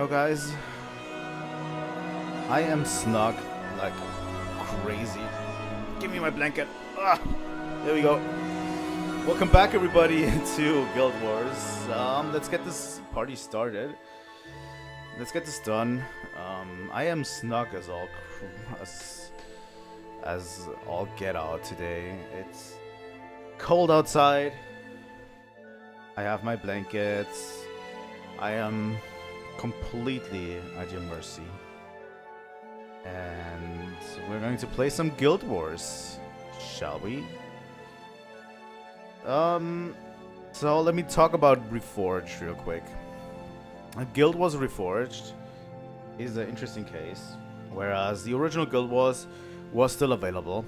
Guys, I am snug like crazy. Give me my blanket. Ah, there we go. Welcome back, everybody, to Guild Wars. Let's get this party started. Let's get this done. I am snug as all get out today. It's cold outside. I have my blankets. I am completely at your mercy. And we're going to play some Guild Wars, shall we? So let me talk about Reforged real quick. Guild Wars Reforged is an interesting case, whereas the original Guild Wars was still available,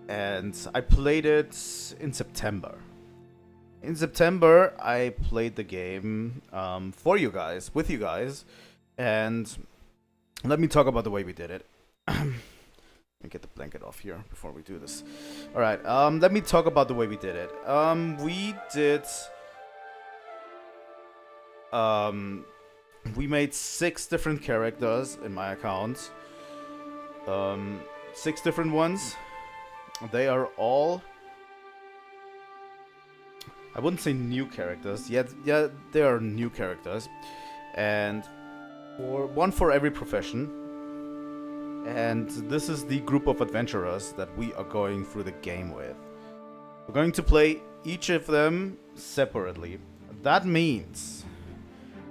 and I played it in September. In September, I played the game for you guys, with you guys, and let me talk about the way we did it. Let me get the blanket off here before we do this. Alright, let me talk about the way we did it. We made 6 different characters in my account. 6 different ones. They are all... I wouldn't say new characters. Yeah, they are new characters. And one for every profession. And this is the group of adventurers that we are going through the game with. We're going to play each of them separately. That means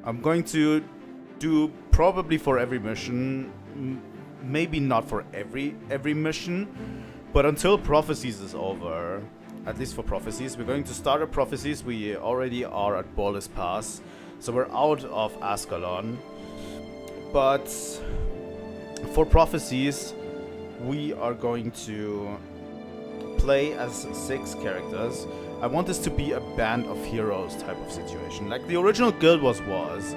I'm going to do probably for every mission, maybe not for every mission, but until Prophecies is over, at least for Prophecies, we're going to start at Prophecies. We already are at Ball's Pass, so we're out of Ascalon. But for Prophecies, we are going to play as 6 characters. I want this to be a band of heroes type of situation, like the original Guild Wars was.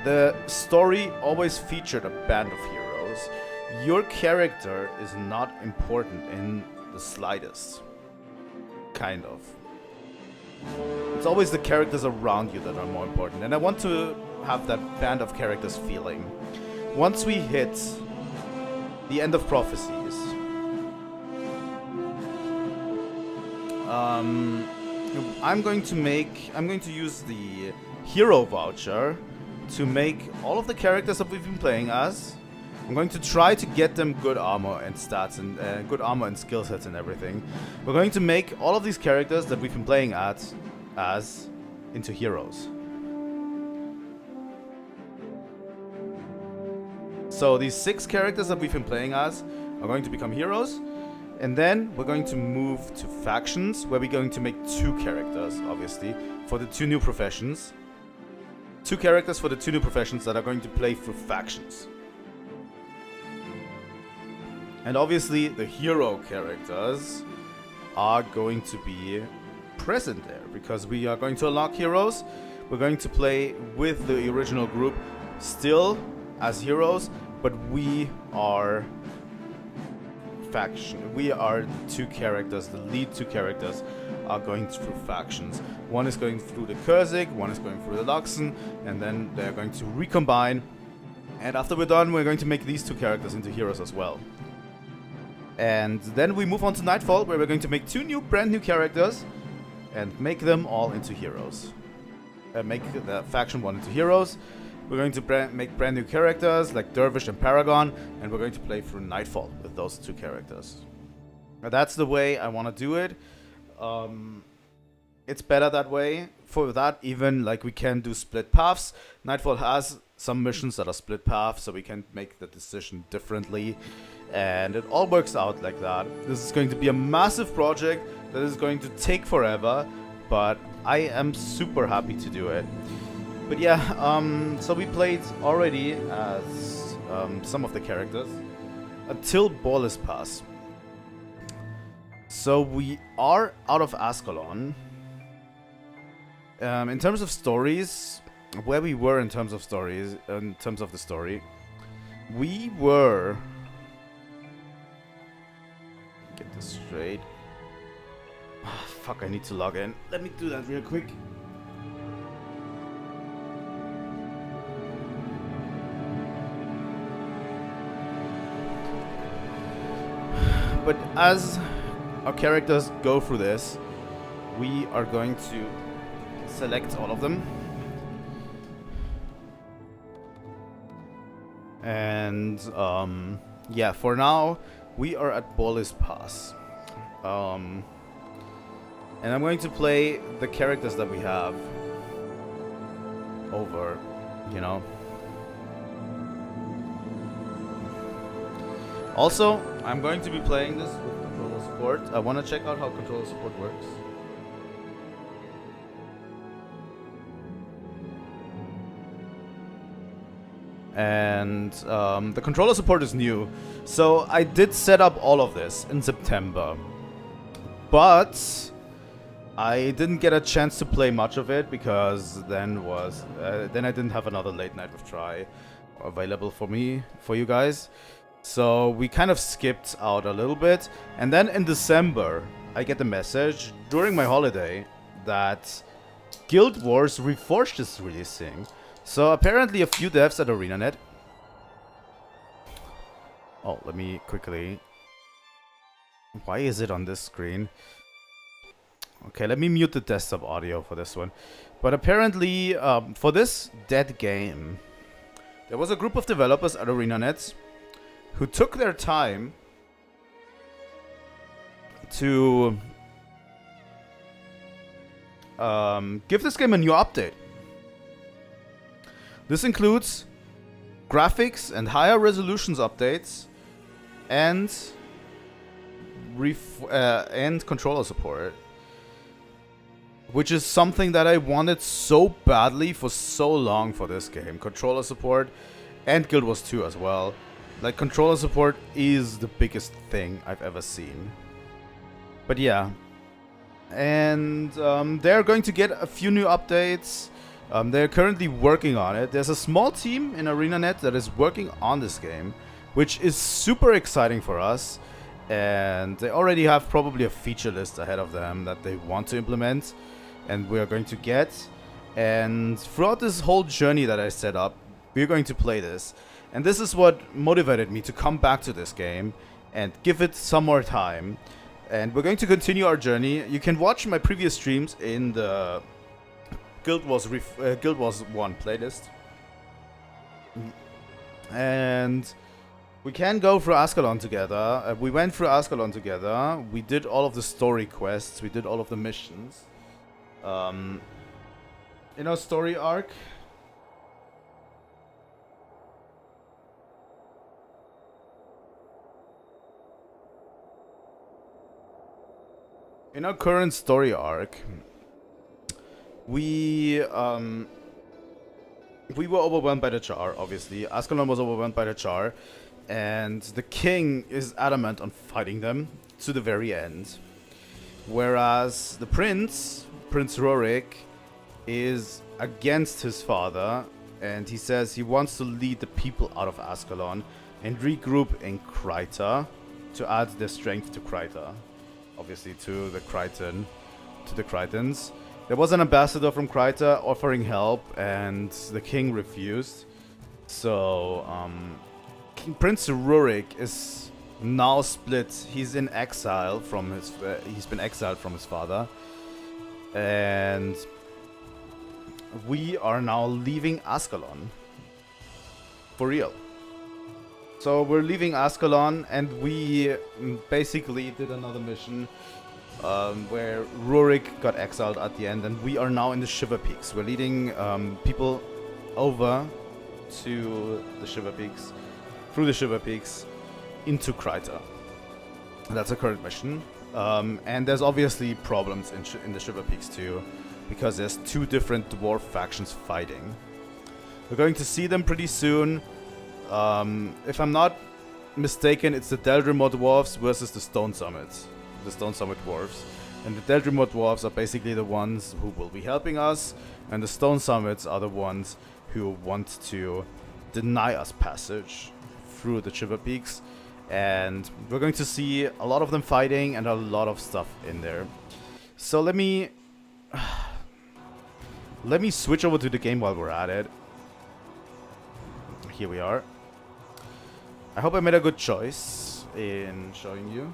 The story always featured a band of heroes. Your character is not important in the slightest. Kind of. It's always the characters around you that are more important, and I want to have that band of characters feeling. Once we hit the end of Prophecies, I'm going to use the hero voucher to make all of the characters that we've been playing as. I'm going to try to get them good armor and stats and good armor and skill sets and everything. We're going to make all of these characters that we've been playing as into heroes. So these 6 characters that we've been playing as are going to become heroes, and then we're going to move to factions, where we're going to make 2 characters, obviously, for the 2 new professions. 2 characters for the 2 new professions that are going to play through factions. And obviously the hero characters are going to be present there, because we are going to unlock heroes. We're going to play with the original group still as heroes, but we are faction. We are 2 characters. The lead 2 characters are going through factions. One is going through the Kursik, one is going through the Luxon, and then they're going to recombine. And after we're done, we're going to make these 2 characters into heroes as well. And then we move on to Nightfall, where we're going to make 2 brand new characters and make them all into heroes. Make the faction 1 into heroes. We're going to make brand new characters like Dervish and Paragon, and we're going to play through Nightfall with those 2 characters. Now that's the way I want to do it. It's better that way. For that, even like we can do split paths. Nightfall has some missions that are split paths, so we can make the decision differently. And it all works out like that. This is going to be a massive project that is going to take forever, but I am super happy to do it. But yeah, so we played already as some of the characters until Ball's Pass. So we are out of Ascalon. In terms of stories, where we were in terms of the story, we were... Get this straight. Oh, fuck, I need to log in. Let me do that real quick. But as our characters go through this, we are going to select all of them. And yeah, for now, we are at Bollis Pass. And I'm going to play the characters that we have over, you know. Also, I'm going to be playing this with controller support. I want to check out how controller support works. And the controller support is new. So I did set up all of this in September. But I didn't get a chance to play much of it because then I didn't have another late night with Try available for you guys. So we kind of skipped out a little bit. And then in December, I get the message during my holiday that Guild Wars Reforged is releasing. So apparently a few devs at ArenaNet. Oh, let me quickly... Why is it on this screen? Okay, let me mute the desktop audio for this one. But apparently, for this dead game, there was a group of developers at ArenaNet who took their time to give this game a new update. This includes graphics and higher resolutions updates and controller support, which is something that I wanted so badly for so long for this game. Controller support and Guild Wars 2 as well. Like, controller support is the biggest thing I've ever seen. But yeah. And they're going to get a few new updates. They're currently working on it. There's a small team in ArenaNet that is working on this game, which is super exciting for us. And they already have probably a feature list ahead of them that they want to implement, and we are going to get. And throughout this whole journey that I set up, we're going to play this. And this is what motivated me to come back to this game and give it some more time. And we're going to continue our journey. You can watch my previous streams in the Guild Wars 1 playlist. And we can go through Ascalon together. We went through Ascalon together. We did all of the story quests. We did all of the missions. In our story arc, in our current story arc, we were overwhelmed by the Char, obviously. Ascalon was overwhelmed by the Char, and the king is adamant on fighting them to the very end. Whereas the Prince Rurik, is against his father, and he says he wants to lead the people out of Ascalon and regroup in Kryta to add their strength to Kryta. Obviously to the Krytans. There was an ambassador from Kryta offering help, and the king refused. So Prince Rurik is now split. He's in exile from his. He's been exiled from his father, and we are now leaving Ascalon for real. So we're leaving Ascalon, and we basically did another mission where Rurik got exiled at the end, and we are now in the Shiverpeaks. We're leading people over to the Shiverpeaks, through the Shiverpeaks, into Kryta. That's a current mission. And there's obviously problems in the Shiverpeaks too, because there's two different dwarf factions fighting. We're going to see them pretty soon. If I'm not mistaken, it's the Deldrimor dwarves versus the Stone Summit dwarves. And the Deldrimor dwarves are basically the ones who will be helping us, and the Stone Summits are the ones who want to deny us passage through the Shiverpeaks. And we're going to see a lot of them fighting and a lot of stuff in there. So let me switch over to the game while we're at it. Here we are. I hope I made a good choice in showing you.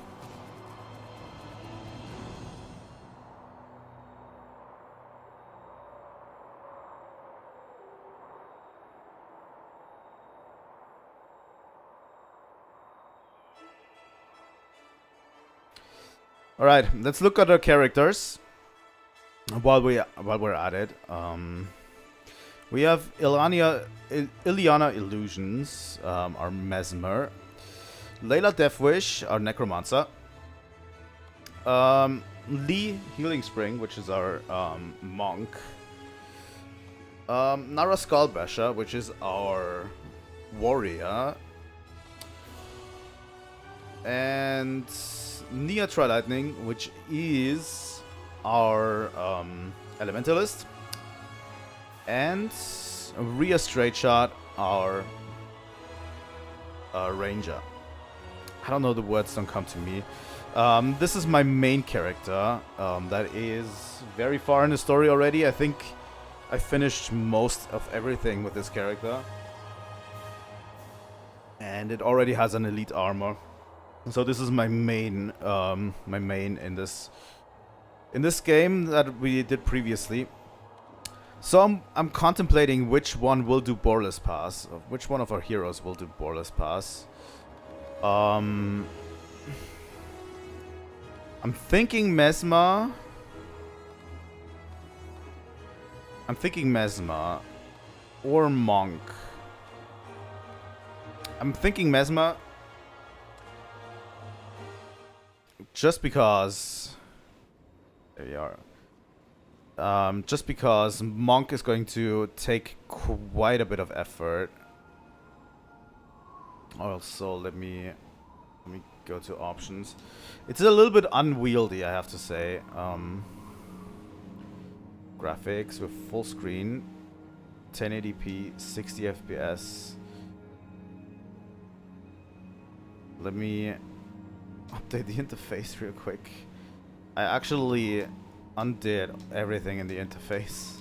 All right, let's look at our characters while we're at it. We have Ileana Illusions, our Mesmer. Layla Deathwish, our Necromancer. Lee Healing Spring, which is our Monk. Nara Skullbasher, which is our Warrior. And Nia Trilightning, which is our Elementalist. And Rhea Straightshot, our Ranger. I don't know, the words don't come to me. This is my main character. That is very far in the story already. I think I finished most of everything with this character. And it already has an elite armor. So this is my main in this game that we did previously. So I'm contemplating which one will do Boreless Pass. Which one of our heroes will do Boreless Pass. I'm thinking Mesmer. I'm thinking Mesmer or Monk. I'm thinking Mesmer just because there we are. Just because Monk is going to take quite a bit of effort. Also, let me go to options. It's a little bit unwieldy, I have to say. Graphics with full screen, 1080p, 60 FPS. Let me update the interface real quick. I actually undid everything in the interface.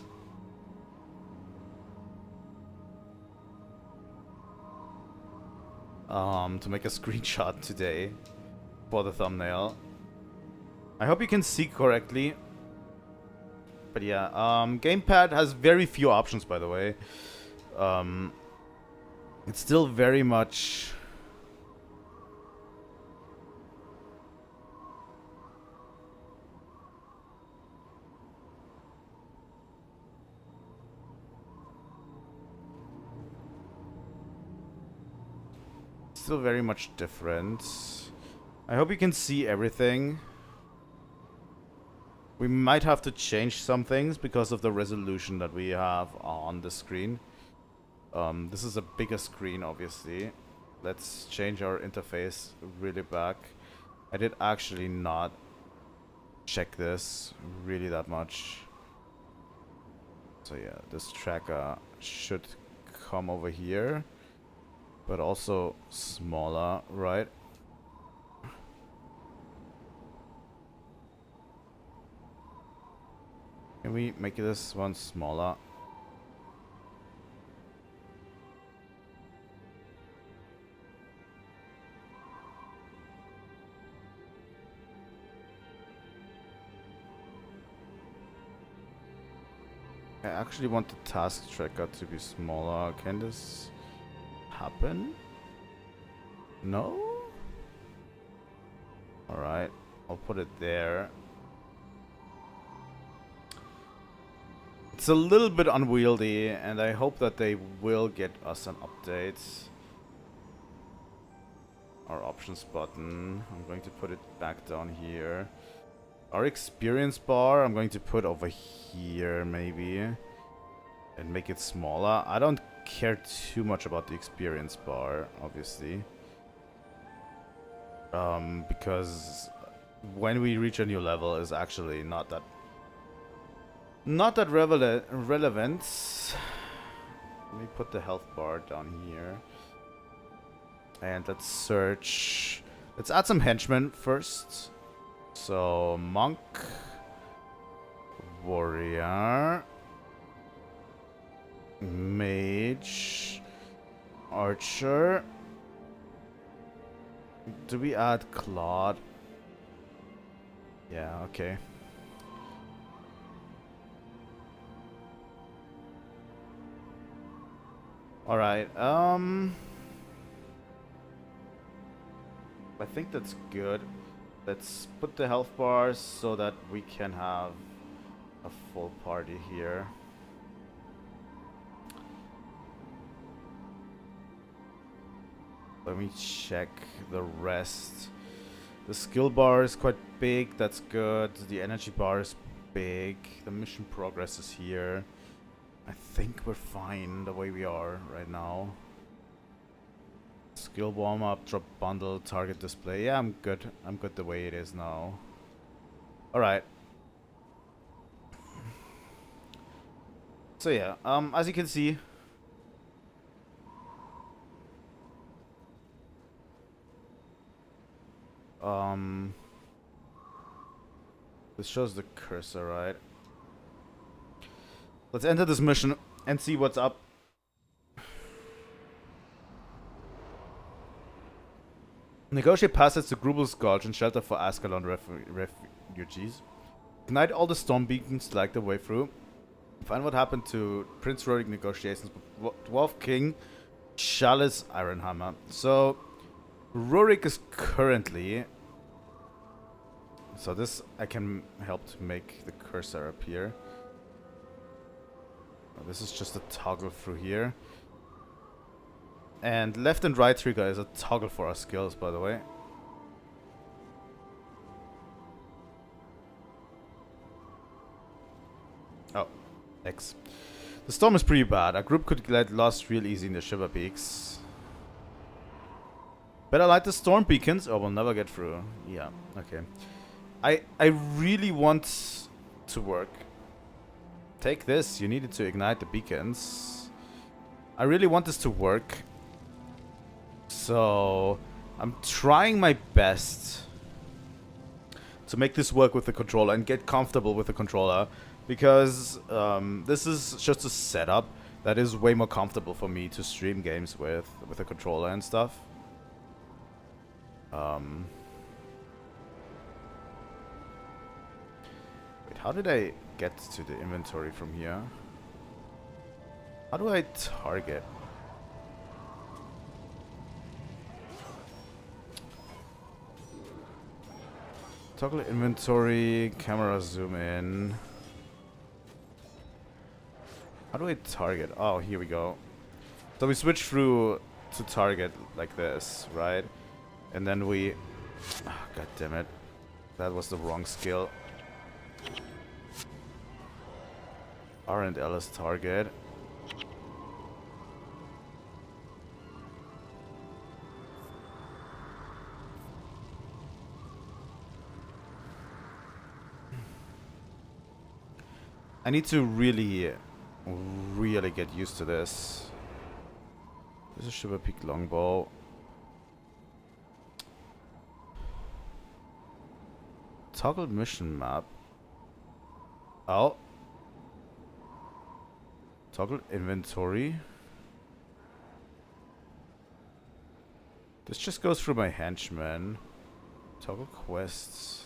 To make a screenshot today for the thumbnail. I hope you can see correctly. But yeah, gamepad has very few options, by the way. It's still very much different. I hope you can see everything. We might have to change some things because of the resolution that we have on the screen. This is a bigger screen, obviously. Let's change our interface really back. I did actually not check this really that much. So yeah, this tracker should come over here. But also smaller, right? Can we make this one smaller? I actually want the task tracker to be smaller. Can this happen? No? Alright, I'll put it there. It's a little bit unwieldy, and I hope that they will get us an update. Our options button, I'm going to put it back down here. Our experience bar, I'm going to put over here, maybe. And make it smaller. I don't care too much about the experience bar, obviously. Because when we reach a new level is actually not that relevant. Let me put the health bar down here. And let's search. Let's add some henchmen first. So, Monk, Warrior, Mage, Archer. Do we add Claude? Yeah, okay. Alright, I think that's good. Let's put the health bars so that we can have a full party here. Let me check the rest. The skill bar is quite big, that's good. The energy bar is big. The mission progress is here. I think we're fine the way we are right now. Skill warm up, drop bundle, target display. Yeah, I'm good. I'm good the way it is now. Alright. So yeah, as you can see, this shows the cursor, right? Let's enter this mission and see what's up. Negotiate passage to Grubel's Gulch and shelter for Ascalon refugees. Ignite all the storm beacons, light the way through. Find what happened to Prince Rurik negotiations with Dwarf King Chalice Ironhammer. So, Rurik is currently... So this, I can help to make the cursor appear. This is just a toggle through here. And left and right trigger is a toggle for our skills, by the way. Oh, X. The storm is pretty bad. Our group could get lost real easy in the Shiverpeaks. Better light the storm beacons or we'll never get through. Yeah, okay. I really want to work. Take this, you needed to ignite the beacons. I really want this to work. So, I'm trying my best to make this work with the controller and get comfortable with the controller. Because this is just a setup that is way more comfortable for me to stream games with a controller and stuff. Wait, how did I get to the inventory from here? How do I target? Toggle inventory, camera zoom in. How do I target? Oh, here we go. So we switch through to target like this, right? And then we... Oh, God damn it. That was the wrong skill. R and L is target. I need to really get used to this. This is Shiverpeak longbow. Toggle mission map. Oh. Toggle inventory. This just goes through my henchmen. Toggle quests.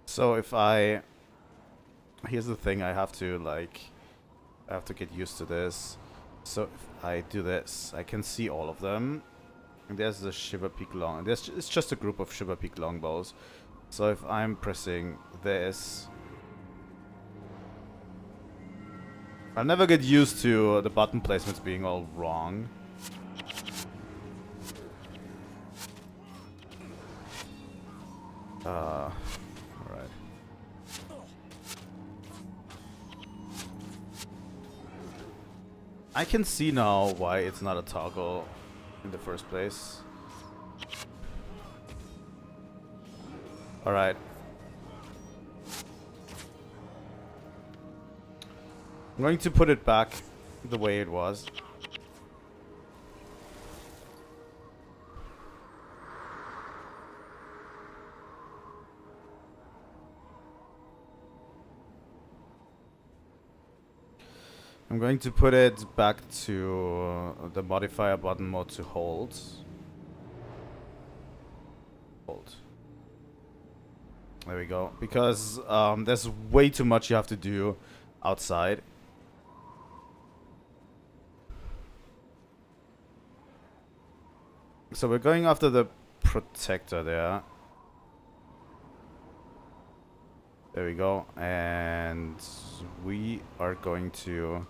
So if I... Here's the thing, I have to get used to this. So if I do this, I can see all of them. And there's the Shiverpeak long... It's just a group of Shiverpeak longbows. So if I'm pressing this... I'll never get used to the button placements being all wrong. Alright. I can see now why it's not a toggle in the first place. Alright. I'm going to put it back the way it was. I'm going to put it back to the modifier button mode to hold. Hold. There we go. Because there's way too much you have to do outside. So we're going after the protector there. There we go. And we are going to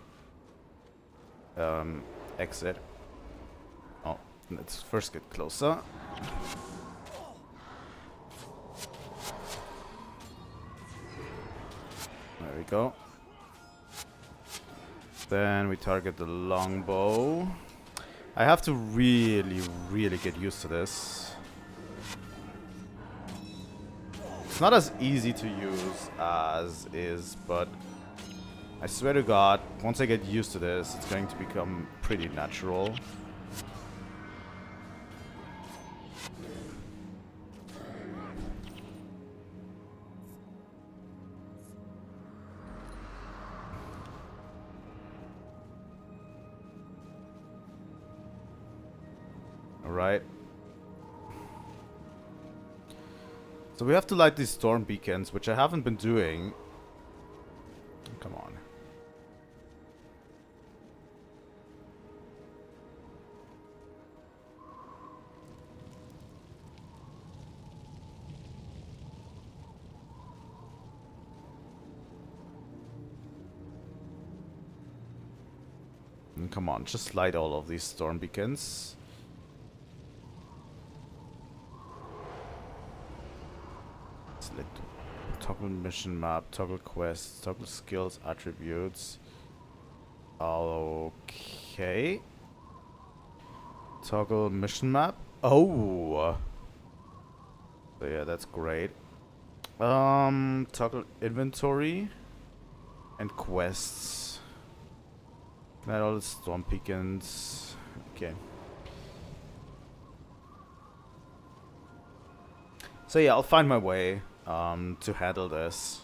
exit. Oh, let's first get closer. There we go. Then we target the longbow. I have to really get used to this. It's not as easy to use as is, but I swear to God, once I get used to this, it's going to become pretty natural. Alright. So we have to light these storm beacons, which I haven't been doing. Come on. Come on, just light all of these storm beacons. Select toggle mission map, toggle quests, toggle skills, attributes. Okay. Toggle mission map. Oh. So yeah, that's great. Toggle inventory and quests. Light all the storm beacons. Okay. So yeah, I'll find my way to handle this.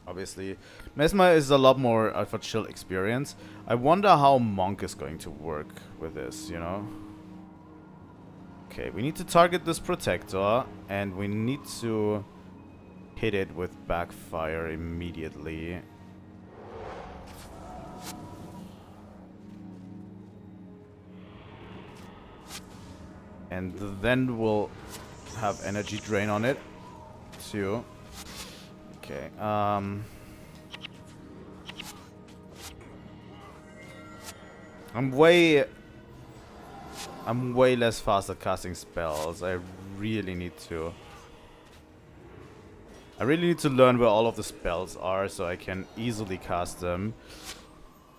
Obviously, Mesmer is a lot more of a chill experience. I wonder how Monk is going to work with this, you know? Okay, we need to target this protector, and we need to hit it with backfire immediately. And then we'll have energy drain on it too. Okay. I'm way less fast at casting spells. I really need to learn where all of the spells are so I can easily cast them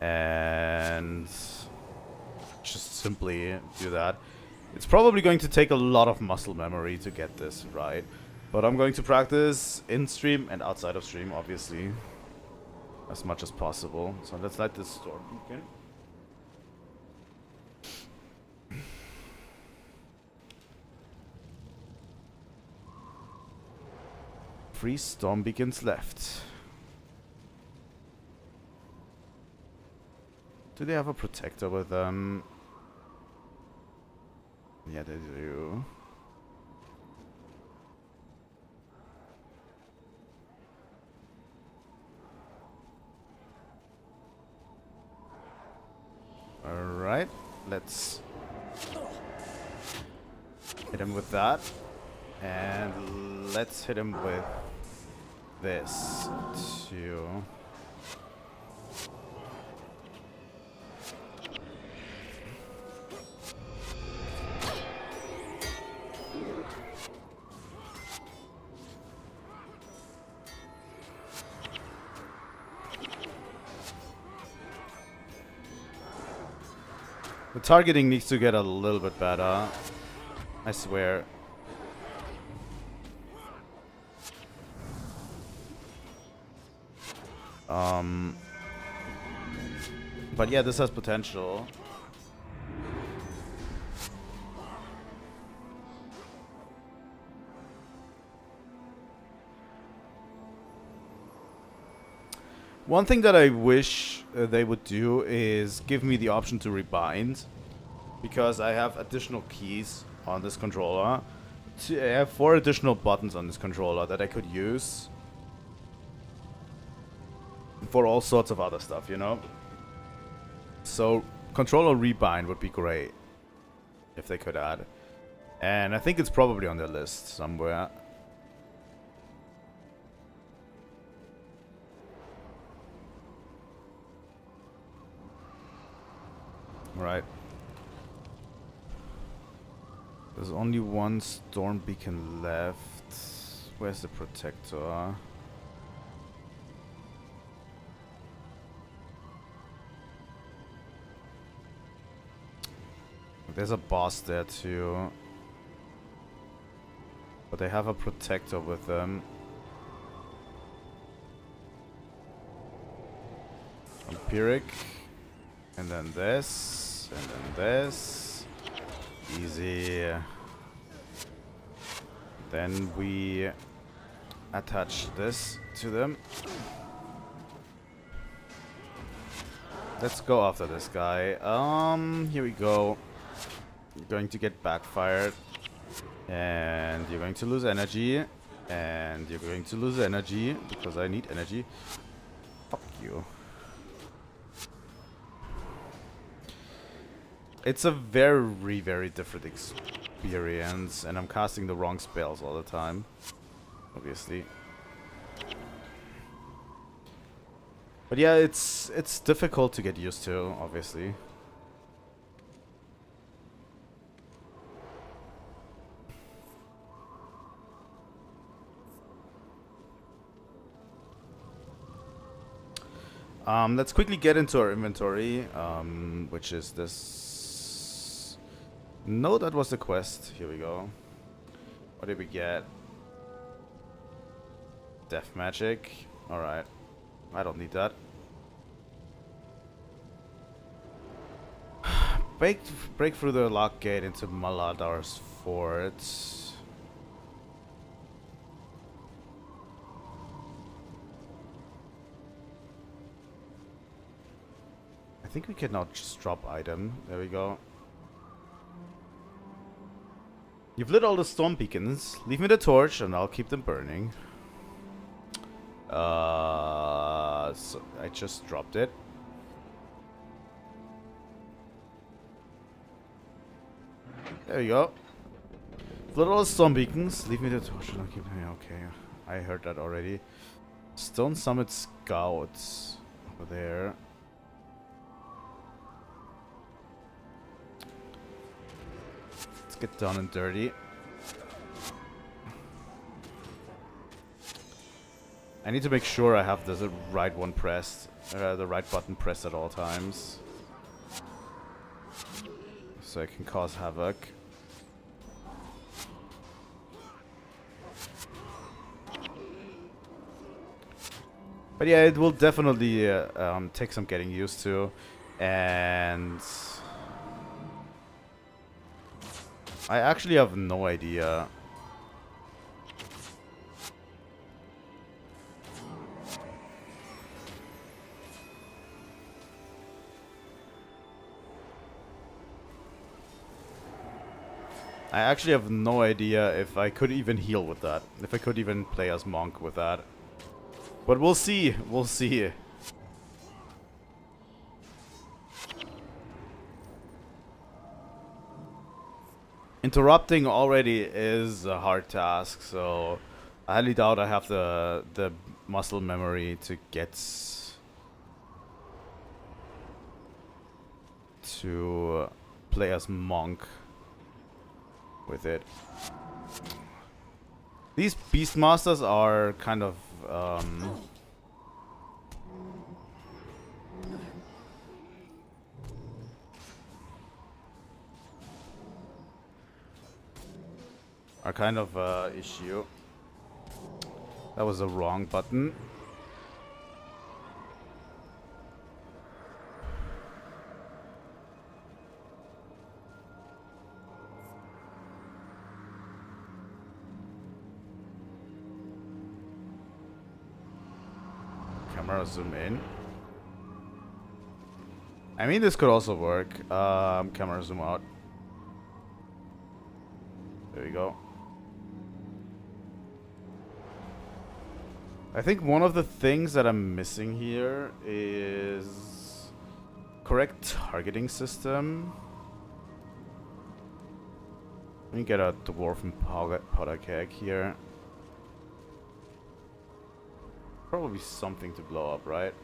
and just simply do that. It's probably going to take a lot of muscle memory to get this right, but I'm going to practice in stream and outside of stream, obviously, as much as possible. So let's light this storm beacon. Three storm beacons left. Do they have a protector with them? Yeah, they do. Alright, let's hit him with that. And let's hit him with this too. The targeting needs to get a little bit better. I swear. But yeah, this has potential. One thing that I wish they would do is give me the option to rebind, because I have additional keys on this controller I have 4 additional buttons on this controller that I could use for all sorts of other stuff, you know? So, controller rebind would be great if they could add. And I think it's probably on their list somewhere. Right. There's only one storm beacon left. Where's the protector? There's a boss there too. But they have a protector with them. Empiric. And then this. And then this. Easy. Then we attach this to them. Let's go after this guy. Here we go. You're going to get backfired. And you're going to lose energy. And you're going to lose energy because I need energy. Fuck you. It's a very, very different experience, and I'm casting the wrong spells all the time, obviously. But yeah, it's difficult to get used to, obviously. Let's quickly get into our inventory, which is this. No, that was the quest. Here we go. What did we get? Death magic. Alright. I don't need that. Break through the lock gate into Maladar's fort. I think we can now just drop item. There we go. You've lit all the storm beacons. Leave me the torch and I'll keep them burning. So I just dropped it. There you go. Lit all the storm beacons. Leave me the torch and I'll keep them. Okay, I heard that already. Stone Summit Scouts over there. Get down and dirty. I need to make sure I have the right one pressed, the right button pressed at all times, so I can cause havoc. But yeah, it will definitely take some getting used to, and I actually have no idea. I actually have no idea if I could even heal with that. If I could even play as monk with that. But we'll see. We'll see. Interrupting already is a hard task, so I highly doubt I have the muscle memory to get to play as monk with it. These beastmasters are kind of issue. That was the wrong button. Camera zoom in. I mean, this could also work. Camera zoom out. There we go. I think one of the things that I'm missing here is correct targeting system. Let me get a dwarven powder keg here. Probably something to blow up, right?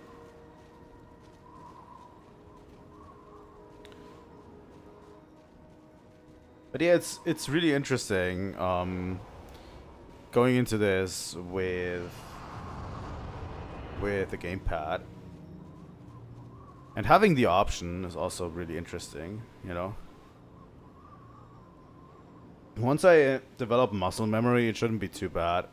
But yeah, it's really interesting going into this with the gamepad. And having the option is also really interesting, you know? Once I develop muscle memory, it shouldn't be too bad.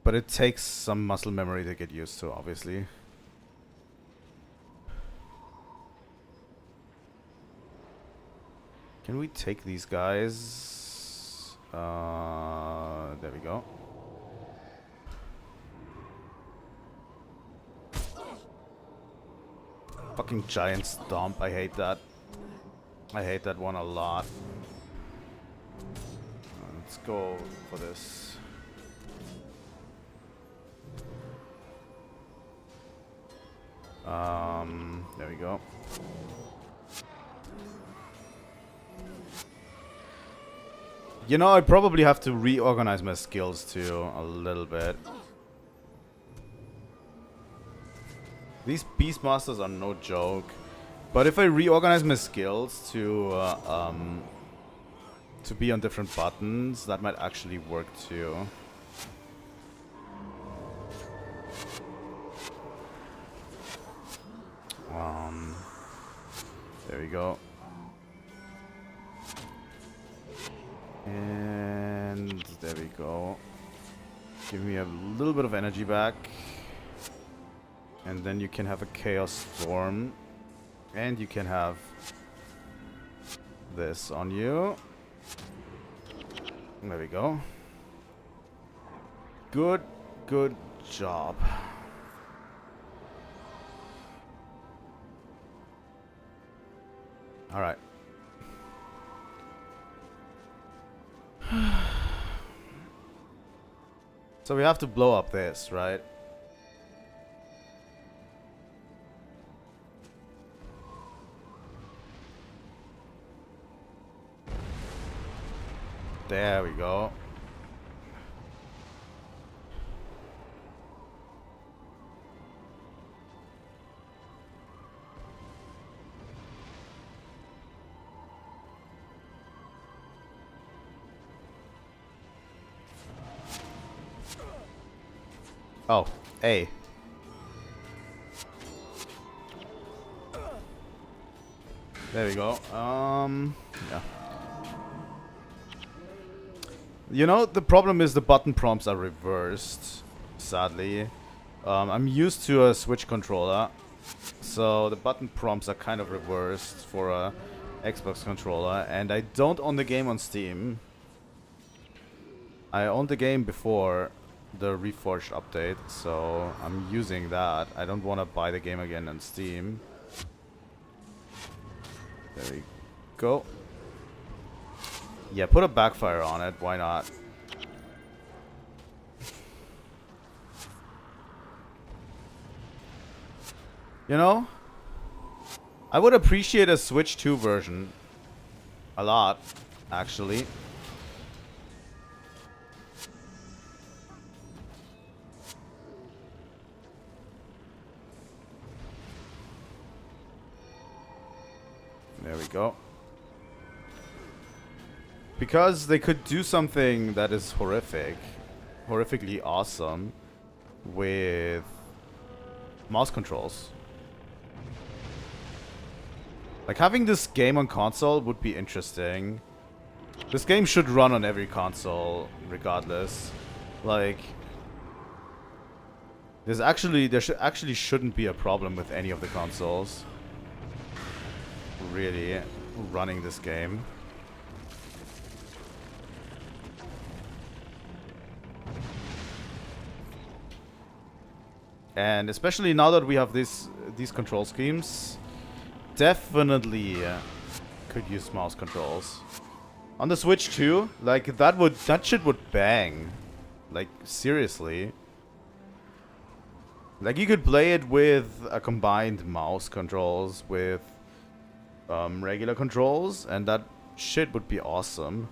But it takes some muscle memory to get used to, obviously. Can we take these guys? There we go. Fucking giant stomp, I hate that. I hate that one a lot. Let's go for this. There we go. You know, I probably have to reorganize my skills too a little bit. These Beastmasters are no joke. But if I reorganize my skills to be on different buttons, that might actually work too. There we go. And there we go. Give me a little bit of energy back. And then you can have a Chaos Storm. And you can have this on you. There we go. Good job. Alright. So we have to blow up this, right? There we go. Oh, A. There we go. Yeah. You know, the problem is the button prompts are reversed, sadly. I'm used to a Switch controller, so the button prompts are kind of reversed for a Xbox controller, and I don't own the game on Steam. I owned the game before the Reforged update, so I'm using that. I don't want to buy the game again on Steam. There we go. Yeah, put a backfire on it. Why not? You know, I would appreciate a Switch 2 version. A lot, actually. There we go. Because they could do something that is horrifically awesome with mouse controls. Like, having this game on console would be interesting. This game should run on every console, regardless. Like, there actually shouldn't be a problem with any of the consoles, really, running this game. And especially now that we have these control schemes, definitely could use mouse controls. On the Switch too, like that shit would bang. Like, seriously. Like, you could play it with a combined mouse controls with regular controls, and that shit would be awesome.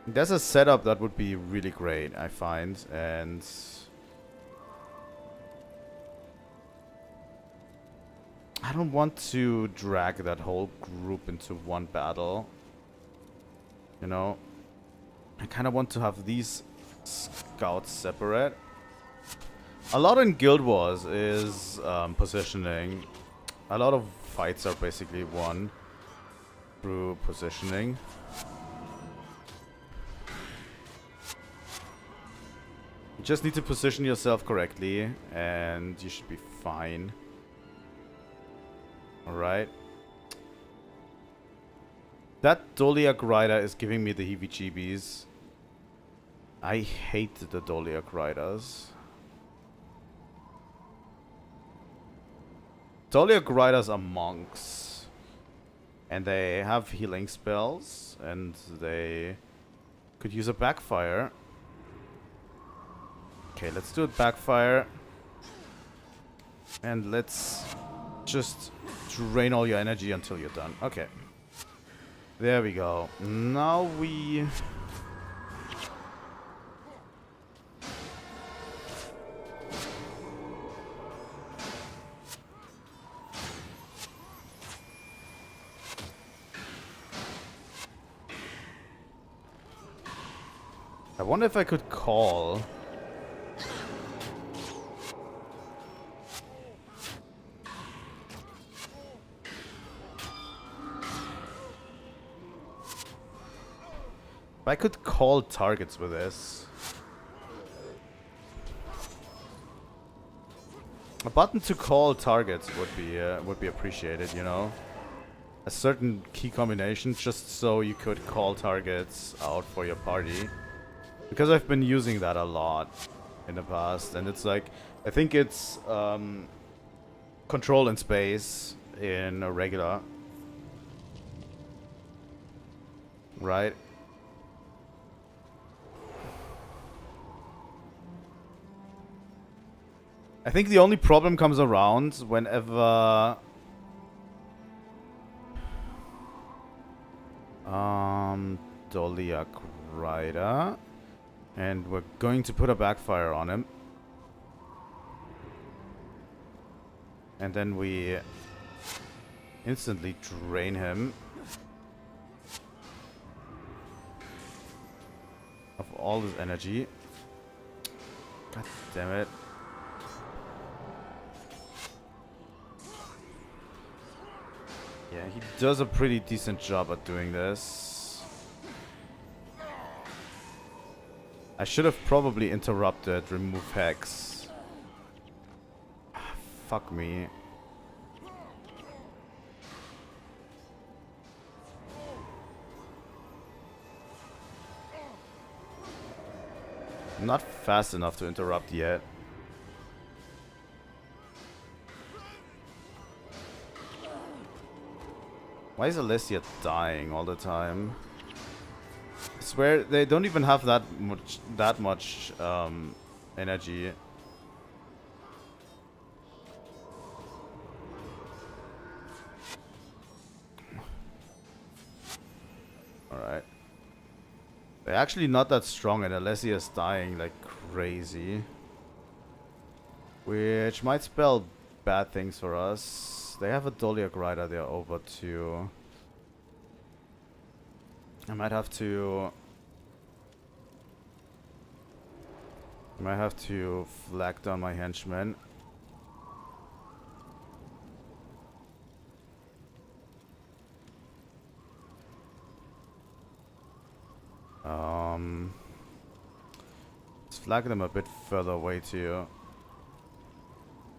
There's a setup that would be really great, I find, and I don't want to drag that whole group into one battle. You know? I kind of want to have these scouts separate. A lot in Guild Wars is positioning. A lot of fights are basically won through positioning. You just need to position yourself correctly and you should be fine. Alright. That Doliak Rider is giving me the heebie-jeebies. I hate the Doliak Riders. Doliak Riders are monks. And they have healing spells. And they could use a backfire. Okay, let's do a backfire. And let's just drain all your energy until you're done. Okay. There we go. Now we... I wonder if I could call... If I could call targets with this. A button to call targets would be appreciated, you know. A certain key combination just so you could call targets out for your party. Because I've been using that a lot in the past, and it's like, I think it's control and space in a regular. Right? I think the only problem comes around whenever Doliak Rider, and we're going to put a backfire on him, and then we instantly drain him of all his energy. God damn it. Yeah, he does a pretty decent job at doing this. I should have probably interrupted remove hex. Fuck me. I'm not fast enough to interrupt yet. Why is Alessia dying all the time? I swear they don't even have that much energy. Alright. They're actually not that strong and Alessia is dying like crazy. Which might spell bad things for us. They have a Doliak Rider there over to... I might have to flag down my henchmen. Let's flag them a bit further away too.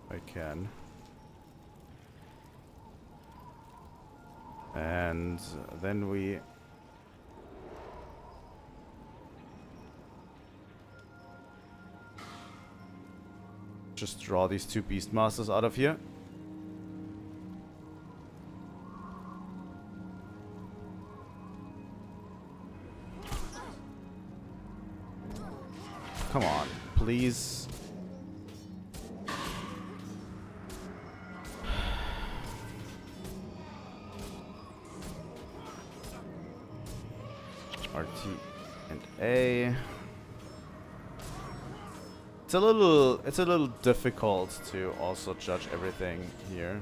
I can. And then we just draw these two Beastmasters out of here. come on, please. RT and A. It's a little difficult to also judge everything here.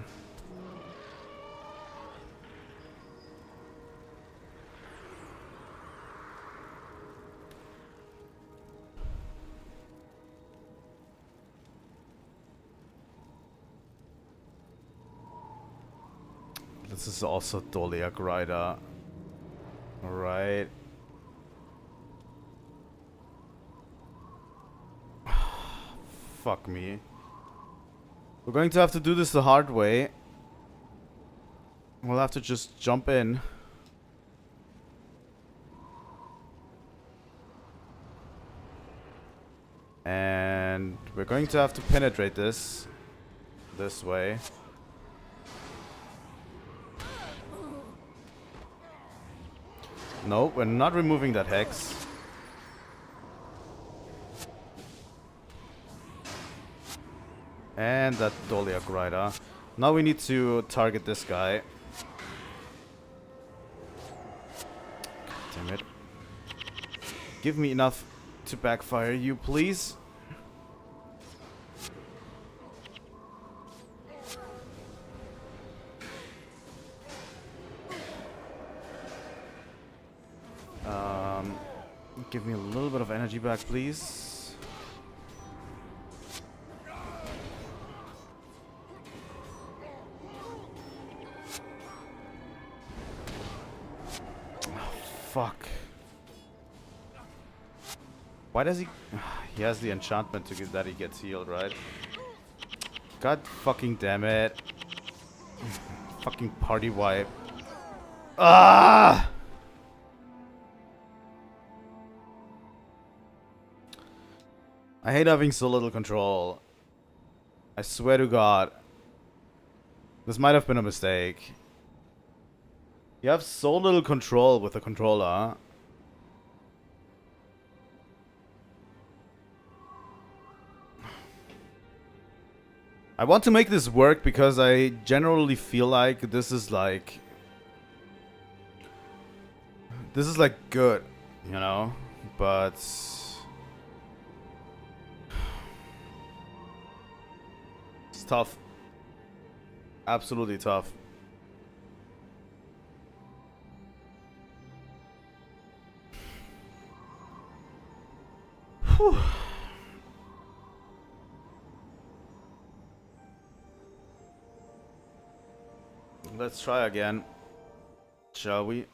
This is also Doliak Rider. Alright. Fuck me. We're going to have to do this the hard way. We'll have to just jump in. And we're going to have to penetrate this way. No, we're not removing that hex. And that Doliak Rider. Now we need to target this guy. Damn it. Give me enough to backfire you, please. Give me a little bit of energy back, please. Oh, fuck. Why does he... He has the enchantment to get that he gets healed, right? God fucking damn it. Fucking party wipe. Ah! I hate having so little control. I swear to God. This might have been a mistake. You have so little control with the controller. I want to make this work because I generally feel like this is like good, you know? But it's tough. Absolutely tough. Whew. Let's try again, shall we?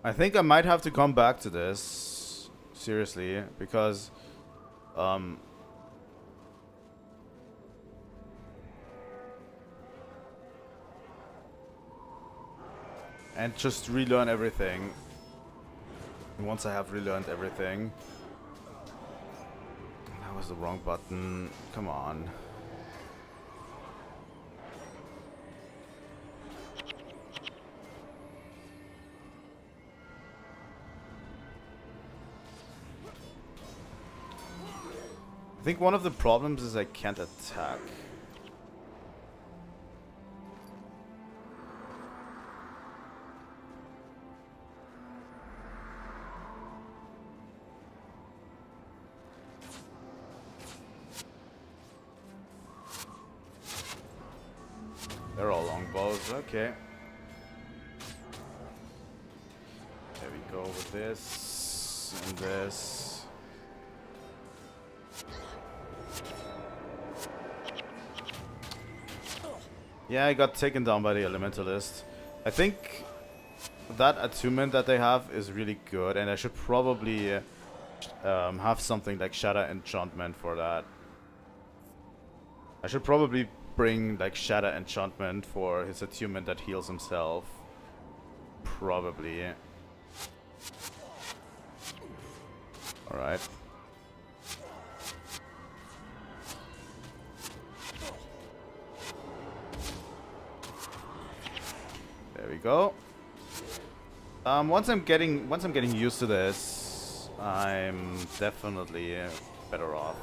I think I might have to come back to this, seriously, because and just relearn everything. And once I have relearned everything... That was the wrong button. Come on. I think one of the problems is I can't attack. They're all longbows, okay. There we go with this and this. Yeah, I got taken down by the Elementalist. I think that attunement that they have is really good, and I should probably have something like Shatter Enchantment for that. I should probably bring like Shatter Enchantment for his attunement that heals himself. Probably. Alright. go. Once I'm getting used to this, I'm definitely better off.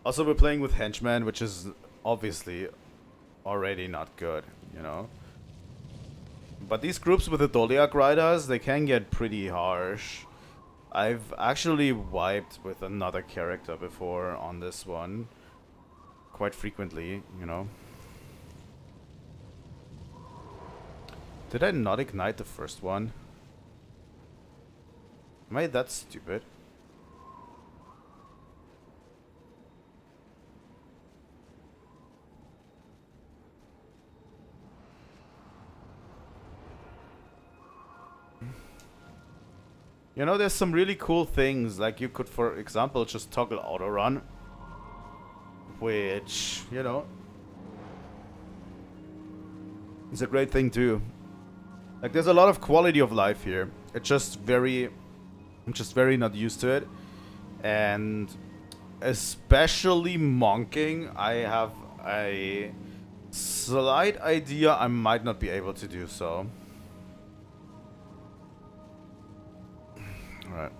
Also, we're playing with henchmen, which is obviously already not good, you know. But these groups with the Doliak riders, they can get pretty harsh. I've actually wiped with another character before on this one. Quite frequently, you know. Did I not ignite the first one? Am I that stupid? You know, there's some really cool things, like you could, for example, just toggle auto run, which, you know, is a great thing too. Like, there's a lot of quality of life here. I'm just very not used to it, and especially monking, I have a slight idea I might not be able to do so. Alright.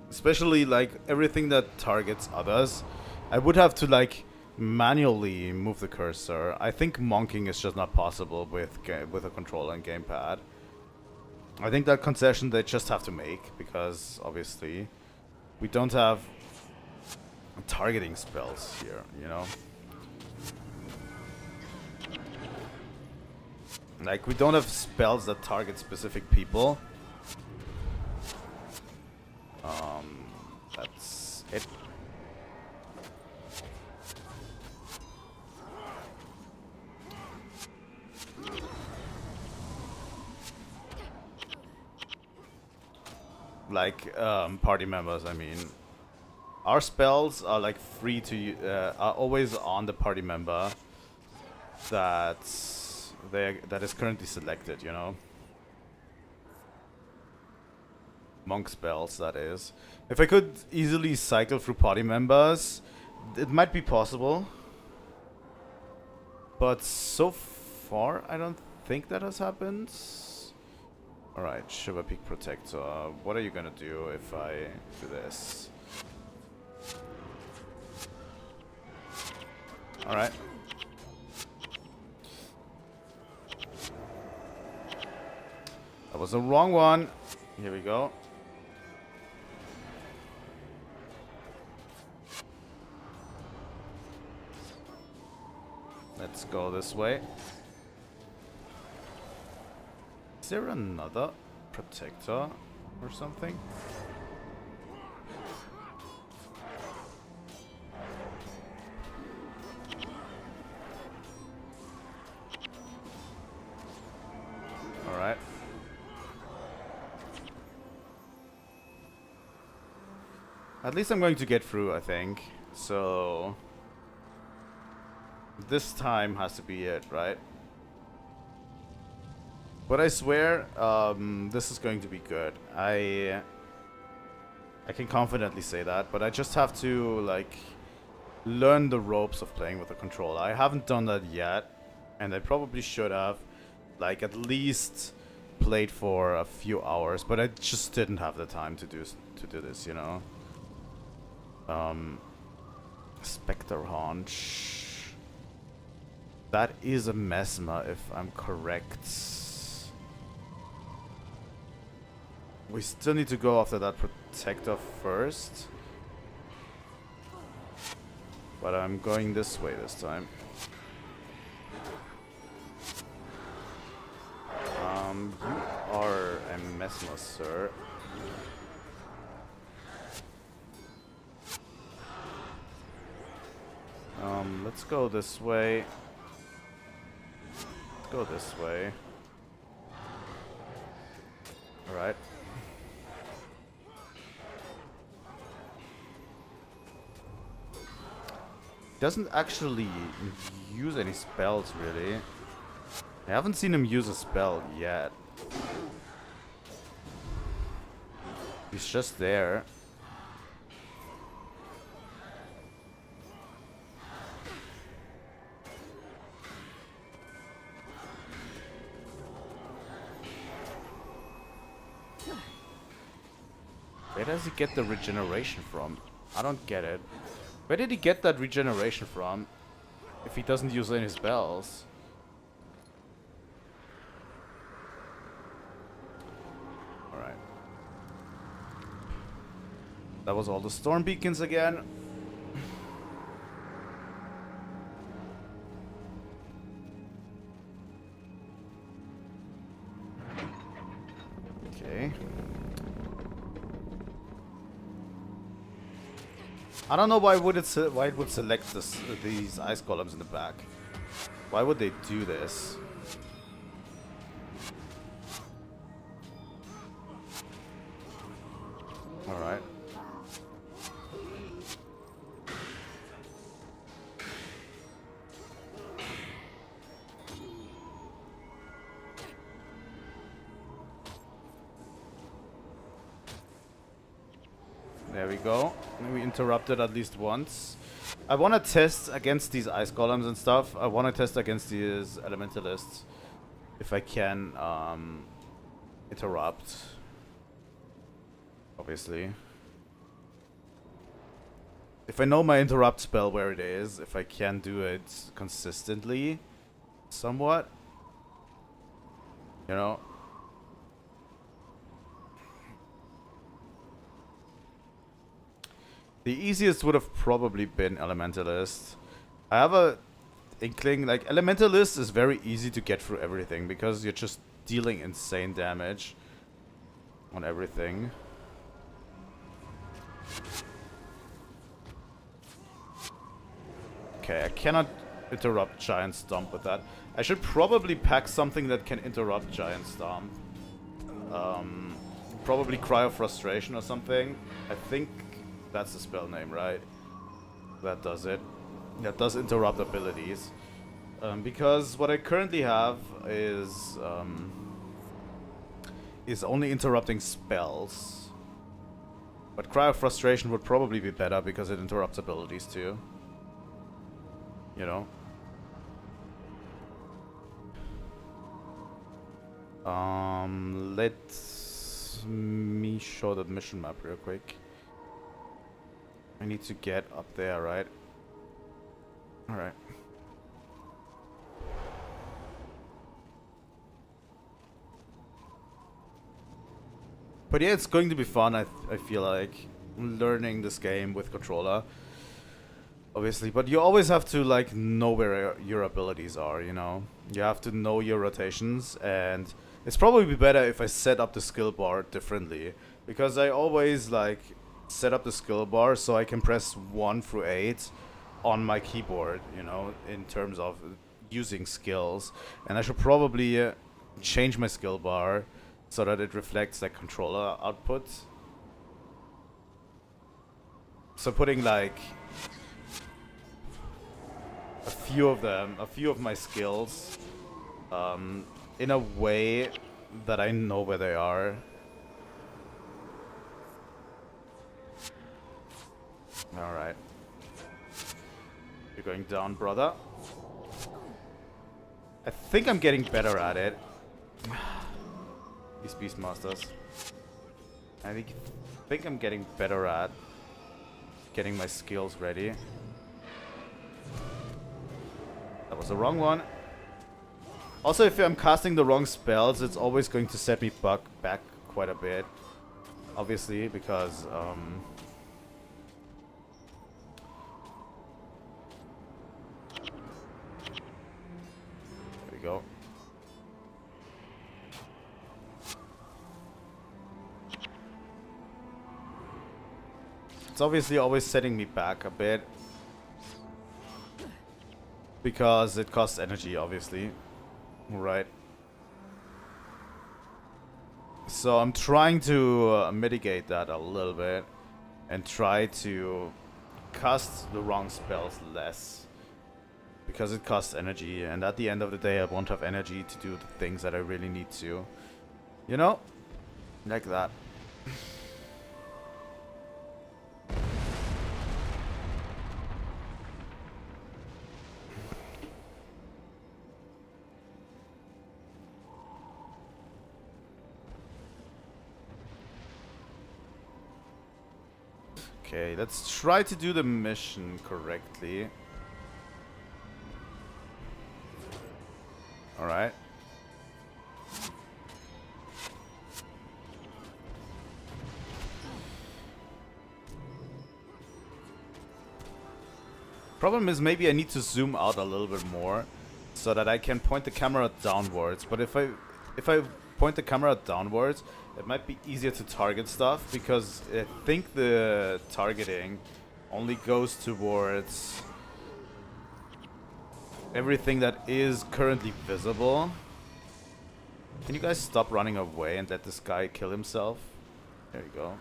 Especially, like, everything that targets others, I would have to, like, manually move the cursor. I think monking is just not possible with a controller and gamepad. I think that concession they just have to make, because, obviously, we don't have targeting spells here, you know? Like, we don't have spells that target specific people. That's it. Like, party members, I mean. Our spells are, like, free to, are always on the party member that is currently selected, you know? Monk spells, that is. If I could easily cycle through party members, it might be possible. But so far, I don't think that has happened. Alright, Shiverpeak Protector. What are you gonna do if I do this? Alright. That was the wrong one. Here we go. Let's go this way. Is there another protector or something? Alright. At least I'm going to get through, I think. So this time has to be it, right? But I swear, this is going to be good. I can confidently say that, but I just have to, like, learn the ropes of playing with a controller. I haven't done that yet, and I probably should have, like, at least played for a few hours, but I just didn't have the time to do this, you know. Spectre Haunch. That is a Mesmer, if I'm correct. We still need to go after that protector first. But I'm going this way this time. You are a Mesmer, sir. Let's go this way. Let's go this way. Alright. doesn't actually use any spells, really. I haven't seen him use a spell yet. He's just there. Where does he get the regeneration from? I don't get it. Where did he get that regeneration from? If he doesn't use any spells. Alright. That was all the storm beacons again. Okay. I don't know why it would select these ice columns in the back. Why would they do this? All right. There we go. We interrupted at least once. I want to test against these ice columns and stuff. I want to test against these elementalists. If I can interrupt. Obviously. If I know my interrupt spell where it is, if I can do it consistently, somewhat. You know? The easiest would have probably been Elementalist. I have a inkling, like, Elementalist is very easy to get through everything because you're just dealing insane damage on everything. Okay, I cannot interrupt Giant Stomp with that. I should probably pack something that can interrupt Giant Stomp. Probably Cry of Frustration or something. I think that's the spell name, right? That does it. That does interrupt abilities. Because what I currently have is only interrupting spells. But Cry of Frustration would probably be better because it interrupts abilities too. You know? Let me show the mission map real quick. I need to get up there, right? Alright. But yeah, it's going to be fun, I feel like. Learning this game with controller. Obviously, but you always have to, like, know where your abilities are, you know? You have to know your rotations, and it's probably better if I set up the skill bar differently. Because I always, like, set up the skill bar so I can press 1 through 8 on my keyboard, you know, in terms of using skills. And I should probably change my skill bar so that it reflects that controller output. So putting, like, a few of my skills in a way that I know where they are. Alright. You're going down, brother. I think I'm getting better at it. These Beastmasters. I think I'm getting better at getting my skills ready. That was the wrong one. Also, if I'm casting the wrong spells, it's always going to set me back quite a bit. Obviously, because there we go. It's obviously always setting me back a bit. Because it costs energy, obviously. Right. So I'm trying to mitigate that a little bit. And try to cast the wrong spells less. Because it costs energy, and at the end of the day I won't have energy to do the things that I really need to. You know? Like that. Okay, let's try to do the mission correctly. Alright. Problem is, maybe I need to zoom out a little bit more so that I can point the camera downwards. But if I point the camera downwards, it might be easier to target stuff, because I think the targeting only goes towards everything that is currently visible. Can you guys stop running away and let this guy kill himself? There you go.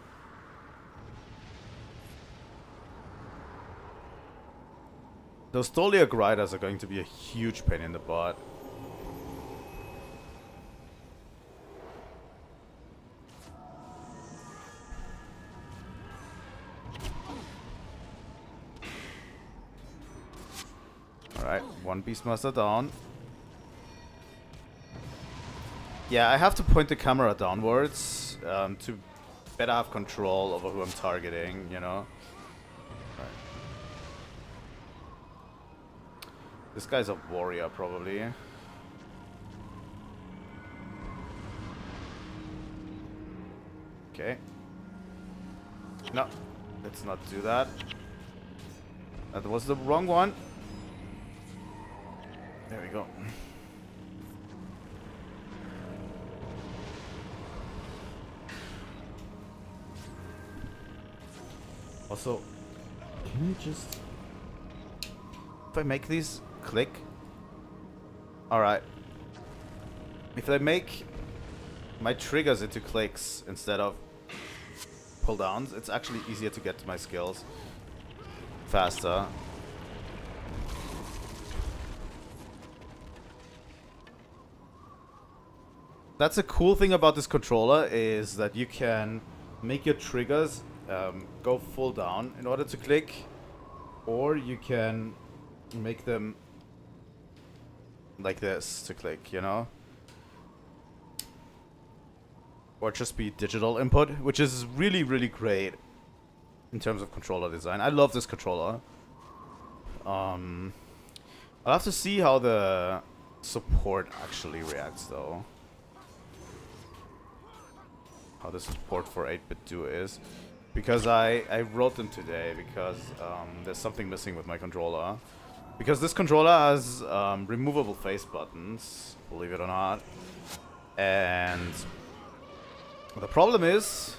Those Tholiac Riders are going to be a huge pain in the butt. Alright, one Beastmaster down. Yeah, I have to point the camera downwards to better have control over who I'm targeting, you know? Right. This guy's a warrior, probably. Okay. No, let's not do that. That was the wrong one. There we go. Also, can you just... If I make these click... Alright. If I make my triggers into clicks instead of pull downs, it's actually easier to get to my skills faster. That's a cool thing about this controller, is that you can make your triggers go full down in order to click, or you can make them like this to click, you know? Or just be digital input, which is really, really great in terms of controller design. I love this controller. I'll have to see how the support actually reacts, though. How the support for 8-bit do is. Because I wrote them today, because there's something missing with my controller. Because this controller has removable face buttons, believe it or not. And the problem is,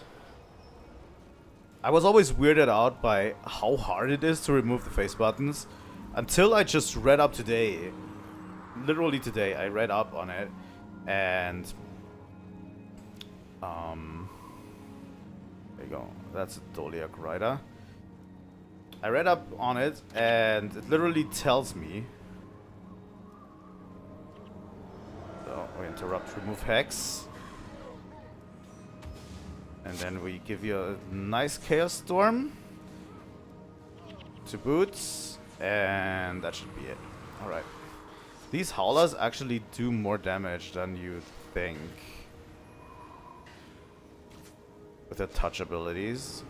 I was always weirded out by how hard it is to remove the face buttons, until I just read up today. Literally today, I read up on it, and there you go. That's a Tholiac Rider. I read up on it, and it literally tells me. So we interrupt, remove hex, and then we give you a nice Chaos Storm to boots, and that should be it. All right. These howlers actually do more damage than you think with their touch abilities.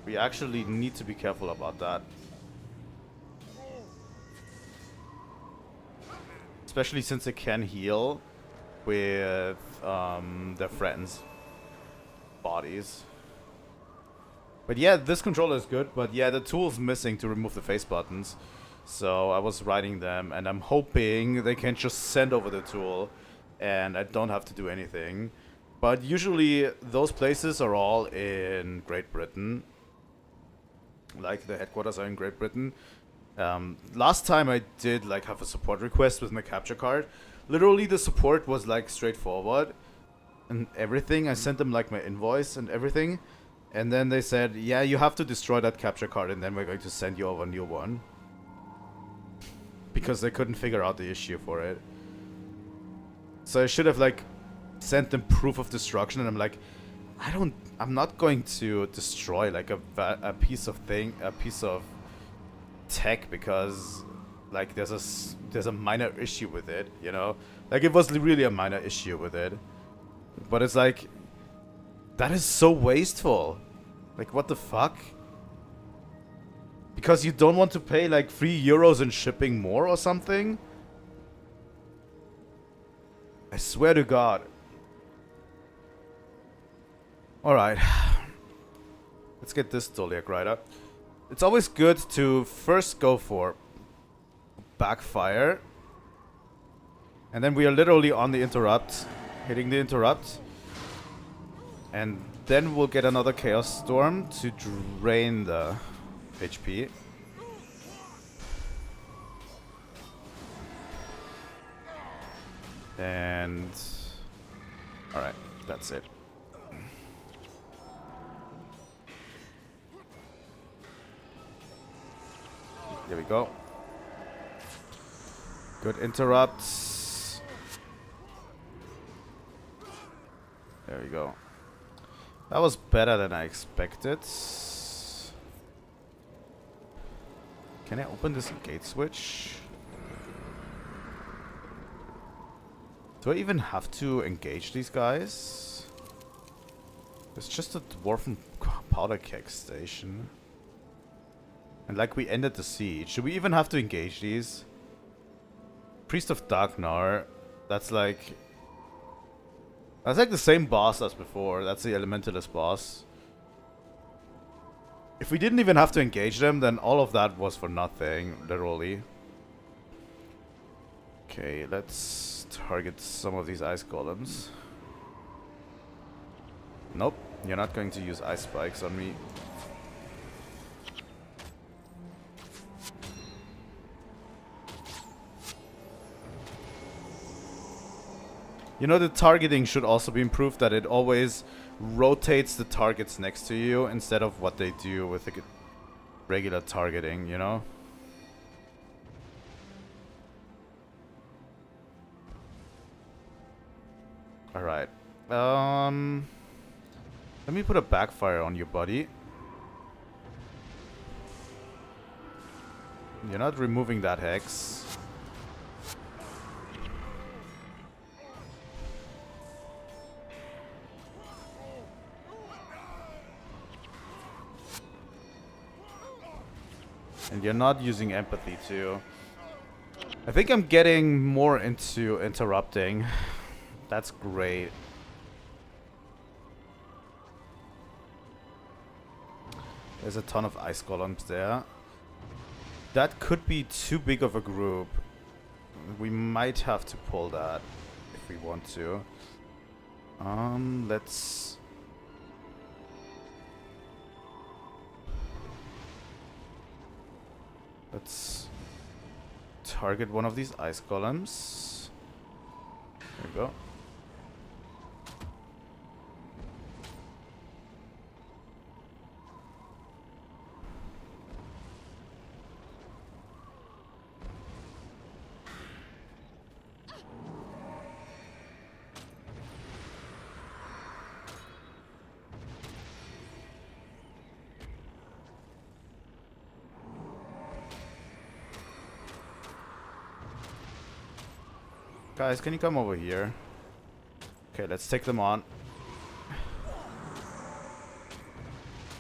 We actually need to be careful about that. Especially since they can heal with their friends' bodies. But yeah, this controller is good, but yeah, the tool's missing to remove the face buttons. So I was writing them, and I'm hoping they can just send over the tool, and I don't have to do anything. But usually those places are all in Great Britain. Like, the headquarters are in Great Britain. Last time I did like have a support request with my capture card, Literally, the support was like straightforward and everything. I sent them like my invoice and everything. And then they said, yeah, you have to destroy that capture card and then we're going to send you over a new one. Because they couldn't figure out the issue for it. So I should have like sent them proof of destruction, and I'm like, I'm not going to destroy like a piece of tech because like there's a minor issue with it, you know? Like it was really a minor issue with it. But it's like, that is so wasteful. Like what the fuck? Because you don't want to pay like €3 in shipping more or something? I swear to God. Alright. Let's get this Doliac Rider. It's always good to first go for backfire. And then we are literally on the interrupt. Hitting the interrupt. And then we'll get another Chaos Storm to drain the HP. And... alright, that's it. Here we go. Good interrupts. There we go. That was better than I expected. Can I open this gate switch? Do I even have to engage these guys? It's just a dwarven powder keg station. And like we ended the siege. Should we even have to engage these? Priest of Dagnar. That's like the same boss as before. That's the Elementalist boss. If we didn't even have to engage them, then all of that was for nothing, literally. Okay, let's target some of these ice golems. Nope, you're not going to use ice spikes on me. You know, the targeting should also be improved, that it always rotates the targets next to you instead of what they do with the regular targeting, you know? Alright. Let me put a backfire on you, buddy. You're not removing that hex. And you're not using empathy too. I think I'm getting more into interrupting. That's great. There's a ton of ice golems there. That could be too big of a group. We might have to pull that if we want to. Let's... let's target one of these ice golems. There we go. Guys, can you come over here? Okay, let's take them on.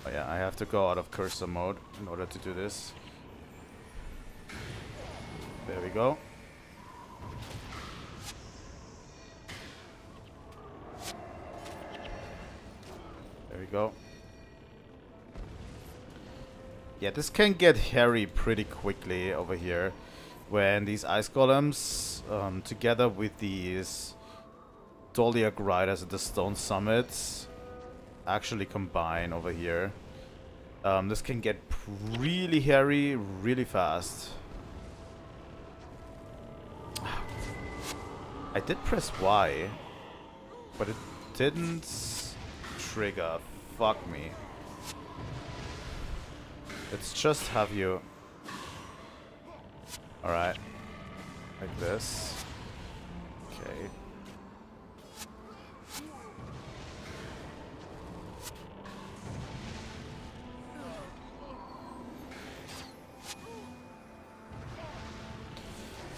Oh yeah, I have to go out of cursor mode in order to do this. There we go. There we go. Yeah, this can get hairy pretty quickly over here. When these ice golems, together with these Doliac Riders at the Stone Summits, actually combine over here. This can get really hairy really fast. I did press Y, but it didn't trigger. Fuck me. Let's just have you... Alright. Like this. Okay.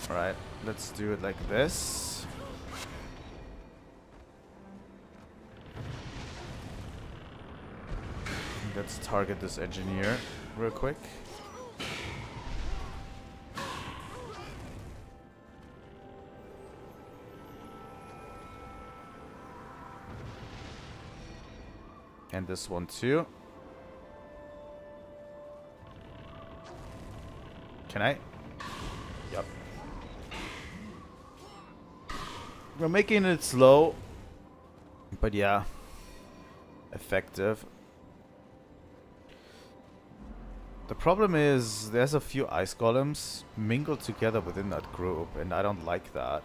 Alright, let's do it like this. Let's target this engineer real quick. And this one too. Can I? Yep. We're making it slow, but yeah, effective. The problem is there's a few ice golems mingled together within that group, and I don't like that.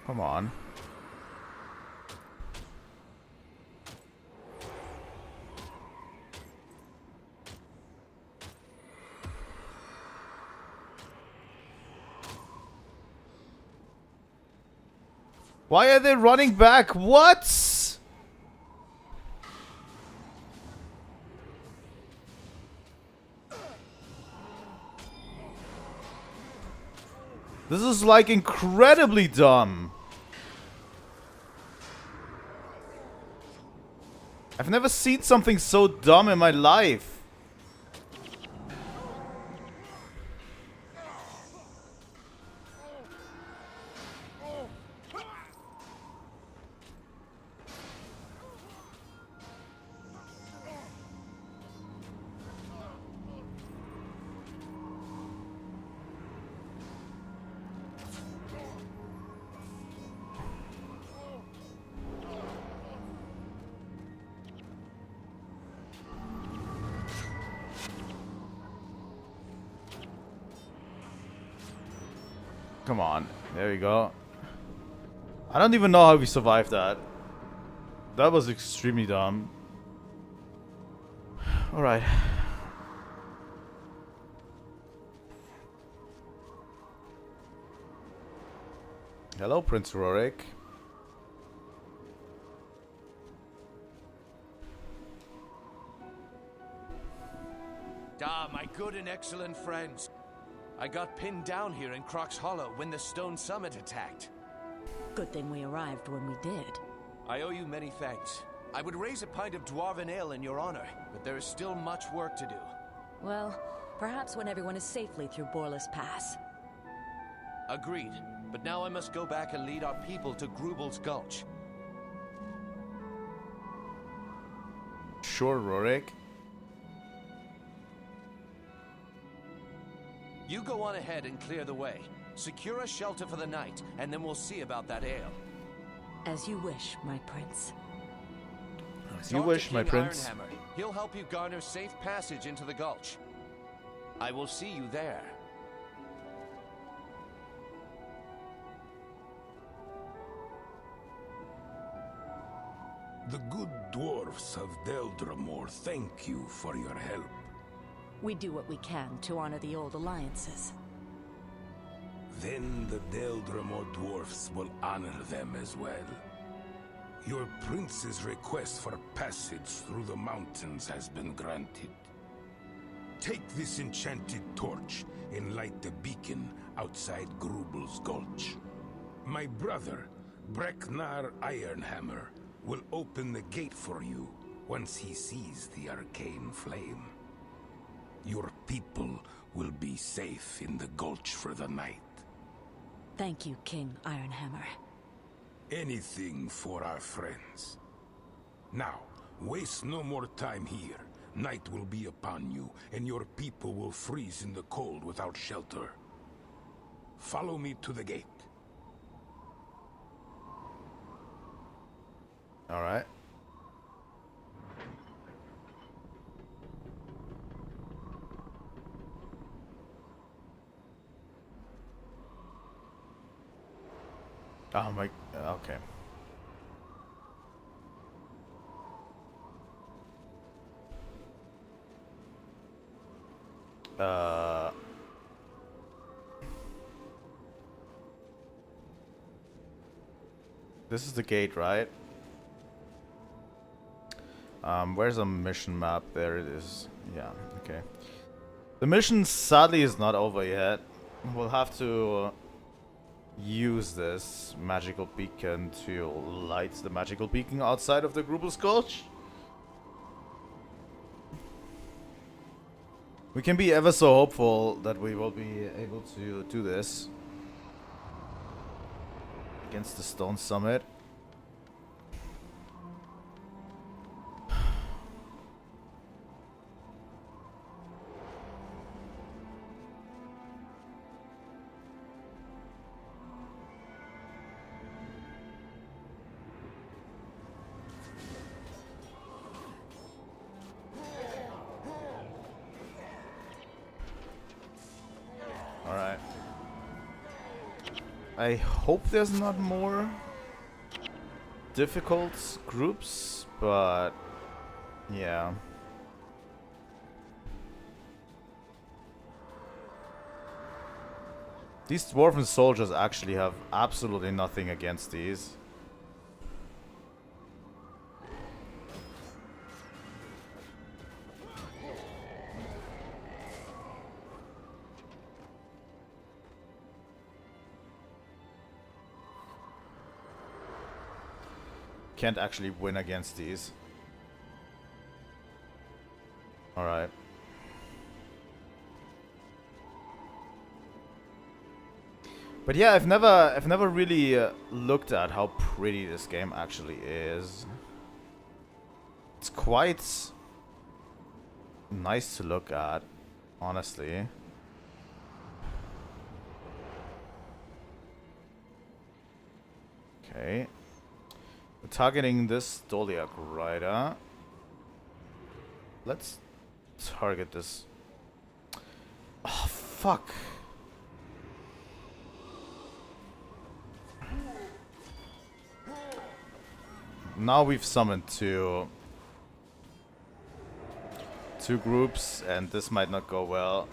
Come on. Why are they running back? What? This is like incredibly dumb. I've never seen something so dumb in my life. Come on. There we go. I don't even know how we survived that. That was extremely dumb. Alright. Hello, Prince Rorik. Ah, my good and excellent friends. I got pinned down here in Croc's Hollow when the Stone Summit attacked. Good thing we arrived when we did. I owe you many thanks. I would raise a pint of dwarven ale in your honor, but there is still much work to do. Well, perhaps when everyone is safely through Borlus Pass. Agreed, but now I must go back and lead our people to Grubel's Gulch. Sure, Rorik. You go on ahead and clear the way. Secure a shelter for the night, and then we'll see about that ale. As you wish, my prince. As you wish, my prince. Ironhammer. He'll help you garner safe passage into the gulch. I will see you there. The good dwarfs of Deldramore thank you for your help. We do what we can to honor the old alliances. Then the Deldramore dwarfs will honor them as well. Your prince's request for passage through the mountains has been granted. Take this enchanted torch and light the beacon outside Grubel's Gulch. My brother, Breknar Ironhammer, will open the gate for you once he sees the arcane flame. Your people will be safe in the gulch for the night. Thank you, King Ironhammer. Anything for our friends. Now, Waste no more time here. Night will be upon you, and your people will freeze in the cold without shelter. Follow me to the gate. All right. Oh my, okay. This is the gate, right? Where's a mission map? There it is. Yeah, okay. The mission sadly is not over yet. We'll have to use this magical beacon to light the magical beacon outside of the Grubel Scourge. We can be ever so hopeful that we will be able to do this against the Stone Summit. Alright. I hope there's not more difficult groups, but yeah. These dwarven soldiers actually have absolutely nothing against these. Can't actually win against these. Alright. But yeah, I've never really looked at how pretty this game actually is. It's quite nice to look at, honestly. Okay. We're targeting this Doliak Rider. Let's target this. Oh, fuck. Now we've summoned two groups, and this might not go well.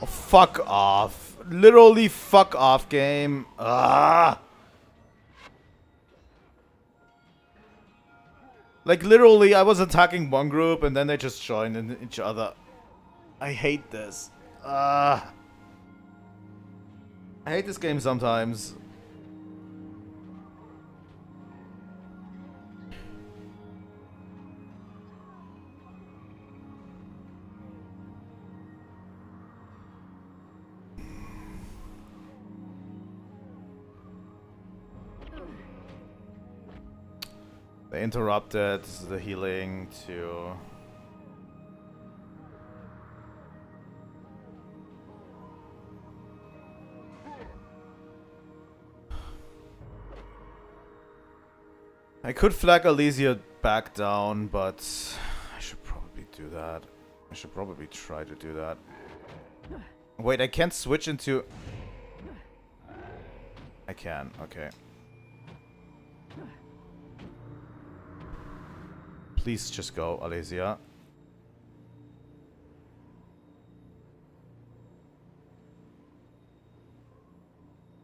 Oh, fuck off. Literally fuck off, game. Ah. Like, literally, I was attacking one group, and then they just joined in each other. I hate this. I hate this game sometimes. They interrupted the healing to... I could flag Alesia back down, but I should probably do that. I should probably try to do that. Wait, I can't switch into... I can, okay. Please just go, Alesia.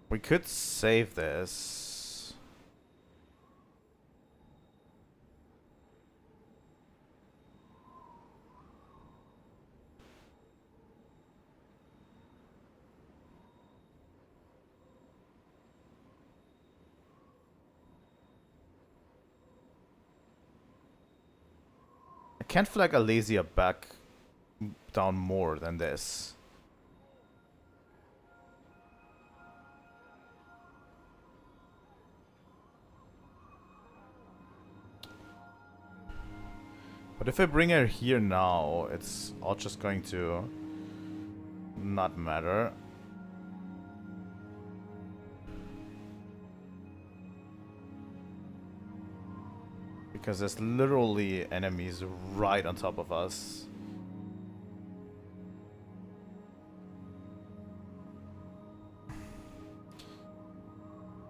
We could save this. I can't flag Alesia back down more than this. But if I bring her here now, it's all just going to not matter. Because there's literally enemies right on top of us.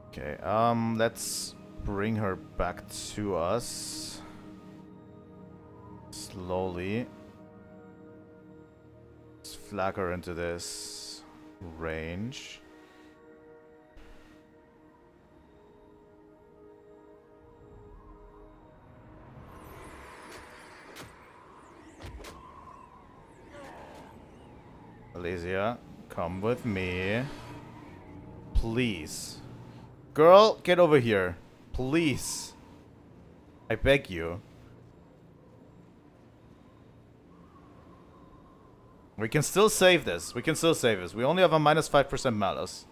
Okay, let's bring her back to us. Slowly. Let's flag her into this range. Alesia, come with me. Please. Girl, get over here. Please. I beg you. We can still save this. We can still save this. We only have a minus 5% malus.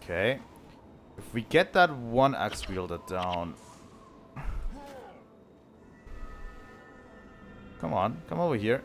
Okay. If we get that one axe wielder down. Come on, come over here.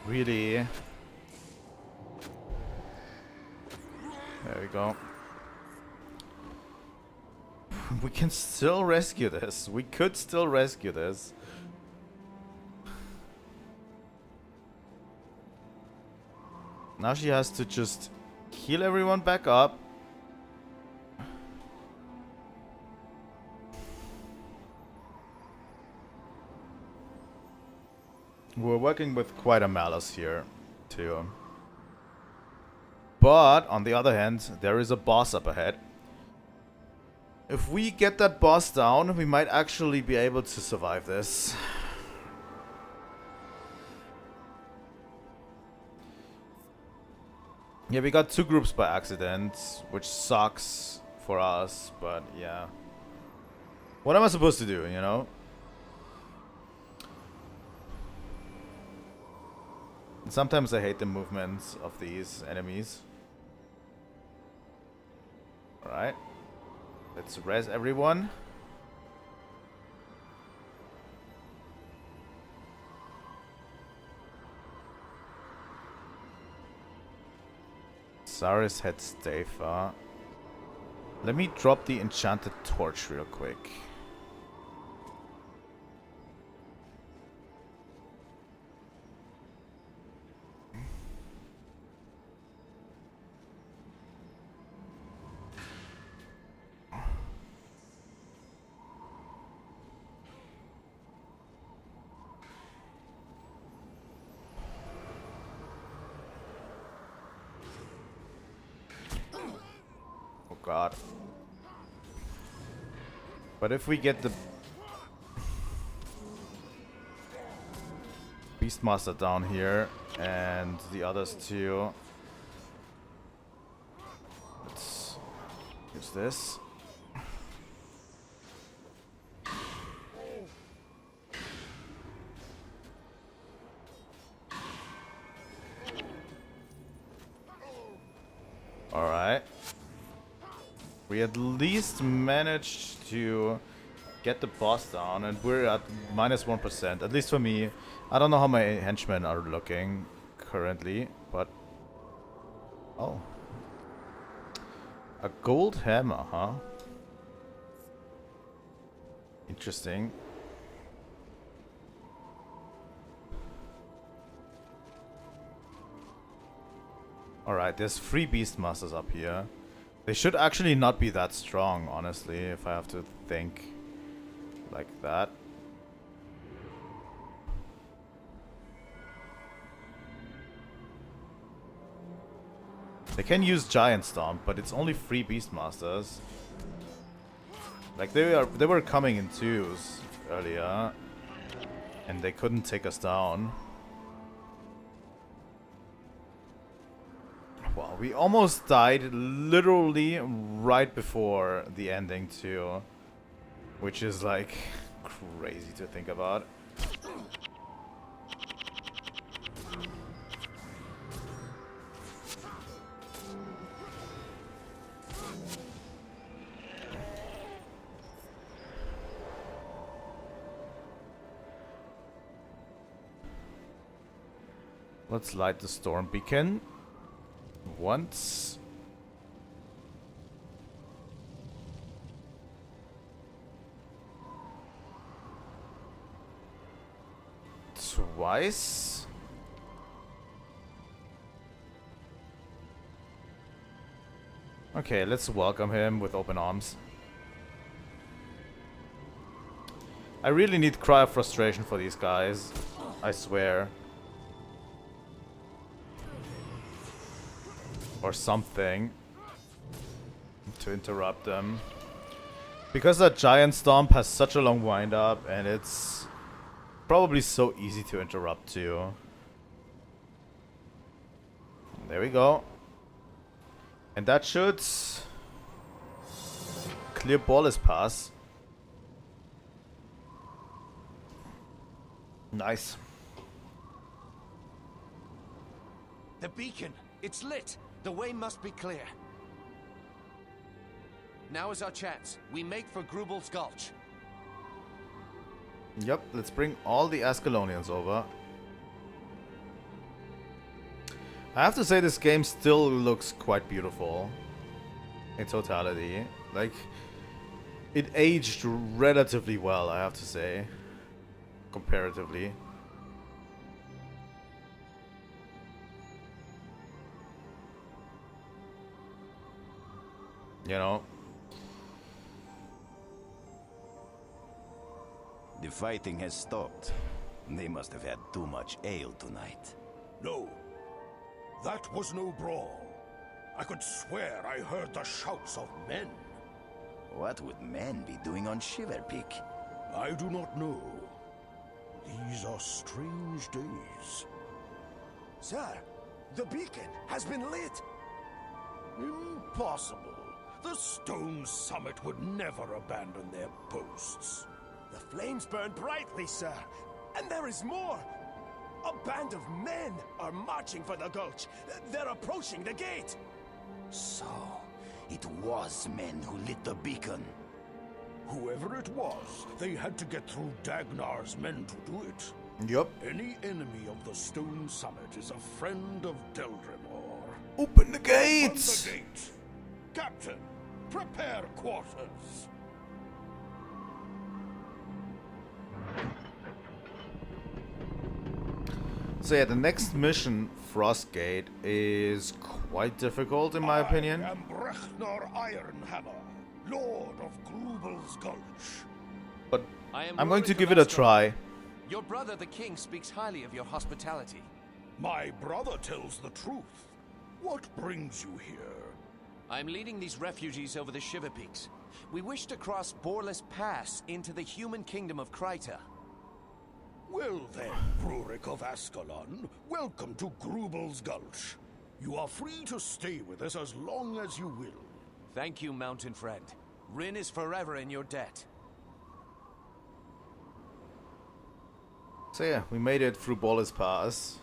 Really? There we go. We can still rescue this. We could still rescue this. Now she has to just heal everyone back up. We're working with quite a malice here, too. But, on the other hand, there is a boss up ahead. If we get that boss down, we might actually be able to survive this. Yeah, we got two groups by accident, which sucks for us, but yeah. What am I supposed to do, you know? Sometimes I hate the movements of these enemies. Alright. Let's res everyone. Saris had Stafa. Let me drop the enchanted torch real quick. God. But if we get the Beastmaster down here and the others too, let's use this. Alright. We at least managed to get the boss down, and we're at minus 1%, at least for me. I don't know how my henchmen are looking currently, but... Oh. A gold hammer, huh? Interesting. Alright, there's 3 Beastmasters up here. They should actually not be that strong, honestly, if I have to think like that. They can use Giant Stomp, but it's only 3 Beastmasters. Like they were coming in 2s earlier, and they couldn't take us down. Wow, we almost died literally right before the ending too, which is like crazy to think about. Let's light the storm beacon once. Twice. Okay, let's welcome him with open arms. I really need Cry of Frustration for these guys, I swear. Or something to interrupt them. Because that Giant Stomp has such a long wind up, and it's probably so easy to interrupt too. There we go. And that should clear Ballast Pass. Nice. The beacon! It's lit! The way must be clear. Now is our chance. We make for Grubel's Gulch. Yep, let's bring all the Ascalonians over. I have to say this game still looks quite beautiful in totality. Like, it aged relatively well, I have to say, comparatively. You know? The fighting has stopped. They must have had too much ale tonight. No, that was no brawl. I could swear I heard the shouts of men. What would men be doing on Shiverpeak? I do not know. These are strange days. Sir, the beacon has been lit. Impossible. The Stone Summit would never abandon their posts. The flames burn brightly, sir. And there is more. A band of men are marching for the gulch. They're approaching the gate. So, it was men who lit the beacon. Whoever it was, they had to get through Dagnar's men to do it. Yup. Any enemy of the Stone Summit is a friend of Deldrimor. Open the On gates! the gate! Captain, prepare quarters! So yeah, the next mission, Frostgate, is quite difficult in my opinion. I am Brechnor Ironhammer, Lord of Grubel's Gulch. But I am I'm going to Rorik give of it a Asgard. try. Your brother, the king, speaks highly of your hospitality. My brother tells the truth. What brings you here? I'm leading these refugees over the Shiverpeaks. We wish to cross Boreless Pass into the human kingdom of Kryta. Well then, Rorik of Ascalon, welcome to Grubel's Gulch. You are free to stay with us as long as you will. Thank you, mountain friend. Rin is forever in your debt. So yeah, we made it through Ballast Pass.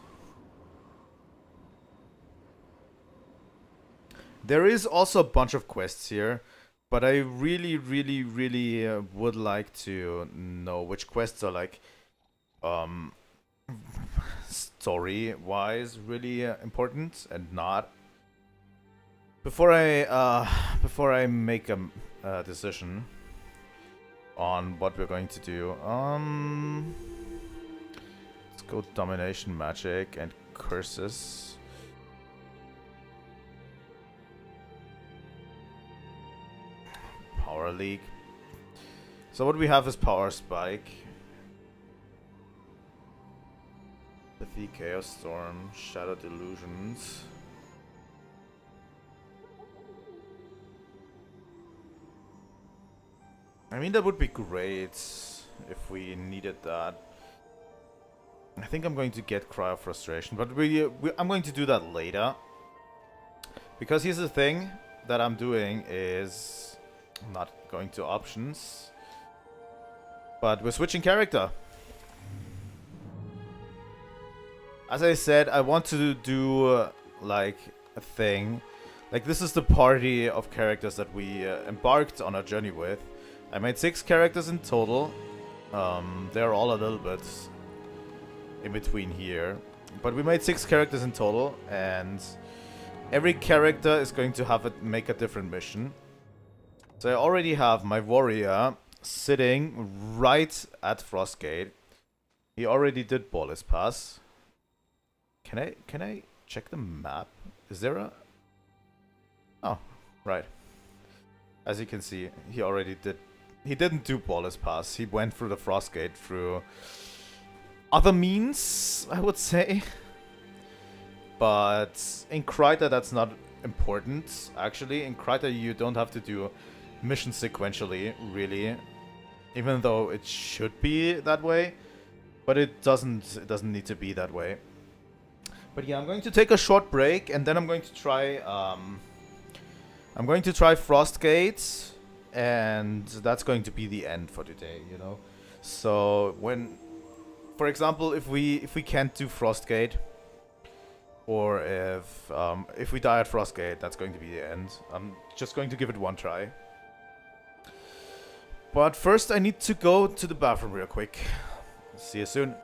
There is also a bunch of quests here, but I really would like to know which quests are like story-wise really important and not. Before I make a decision on what we're going to do, let's go domination magic and curses. Power League. So what we have is Power Spike. Pithy, Chaos Storm, Shadow Delusions. I mean, that would be great if we needed that. I think I'm going to get Cry of Frustration, but I'm going to do that later. Because here's the thing that I'm doing is... I'm not going to options. But we're switching character. As I said, I want to do like a thing. Like this is the party of characters that we embarked on our journey with. I made 6 characters in total. They're all a little bit in between here. But we made 6 characters in total, and every character is going to make a different mission. So I already have my warrior sitting right at Frostgate. He already did Borderless Pass. Can I check the map? Is there a... Oh, right. As you can see, he already did... He didn't do Borderless Pass. He went through the Frostgate through other means, I would say. But in Kryta, that's not important, actually. In Kryta, you don't have to do missions sequentially, really. Even though it should be that way. But it doesn't need to be that way. But yeah, I'm going to take a short break, and then I'm going to try Frostgate, and that's going to be the end for today, you know. So when, for example, if we can't do Frostgate, or if we die at Frostgate, that's going to be the end. I'm just going to give it one try. But first, I need to go to the bathroom real quick. See you soon.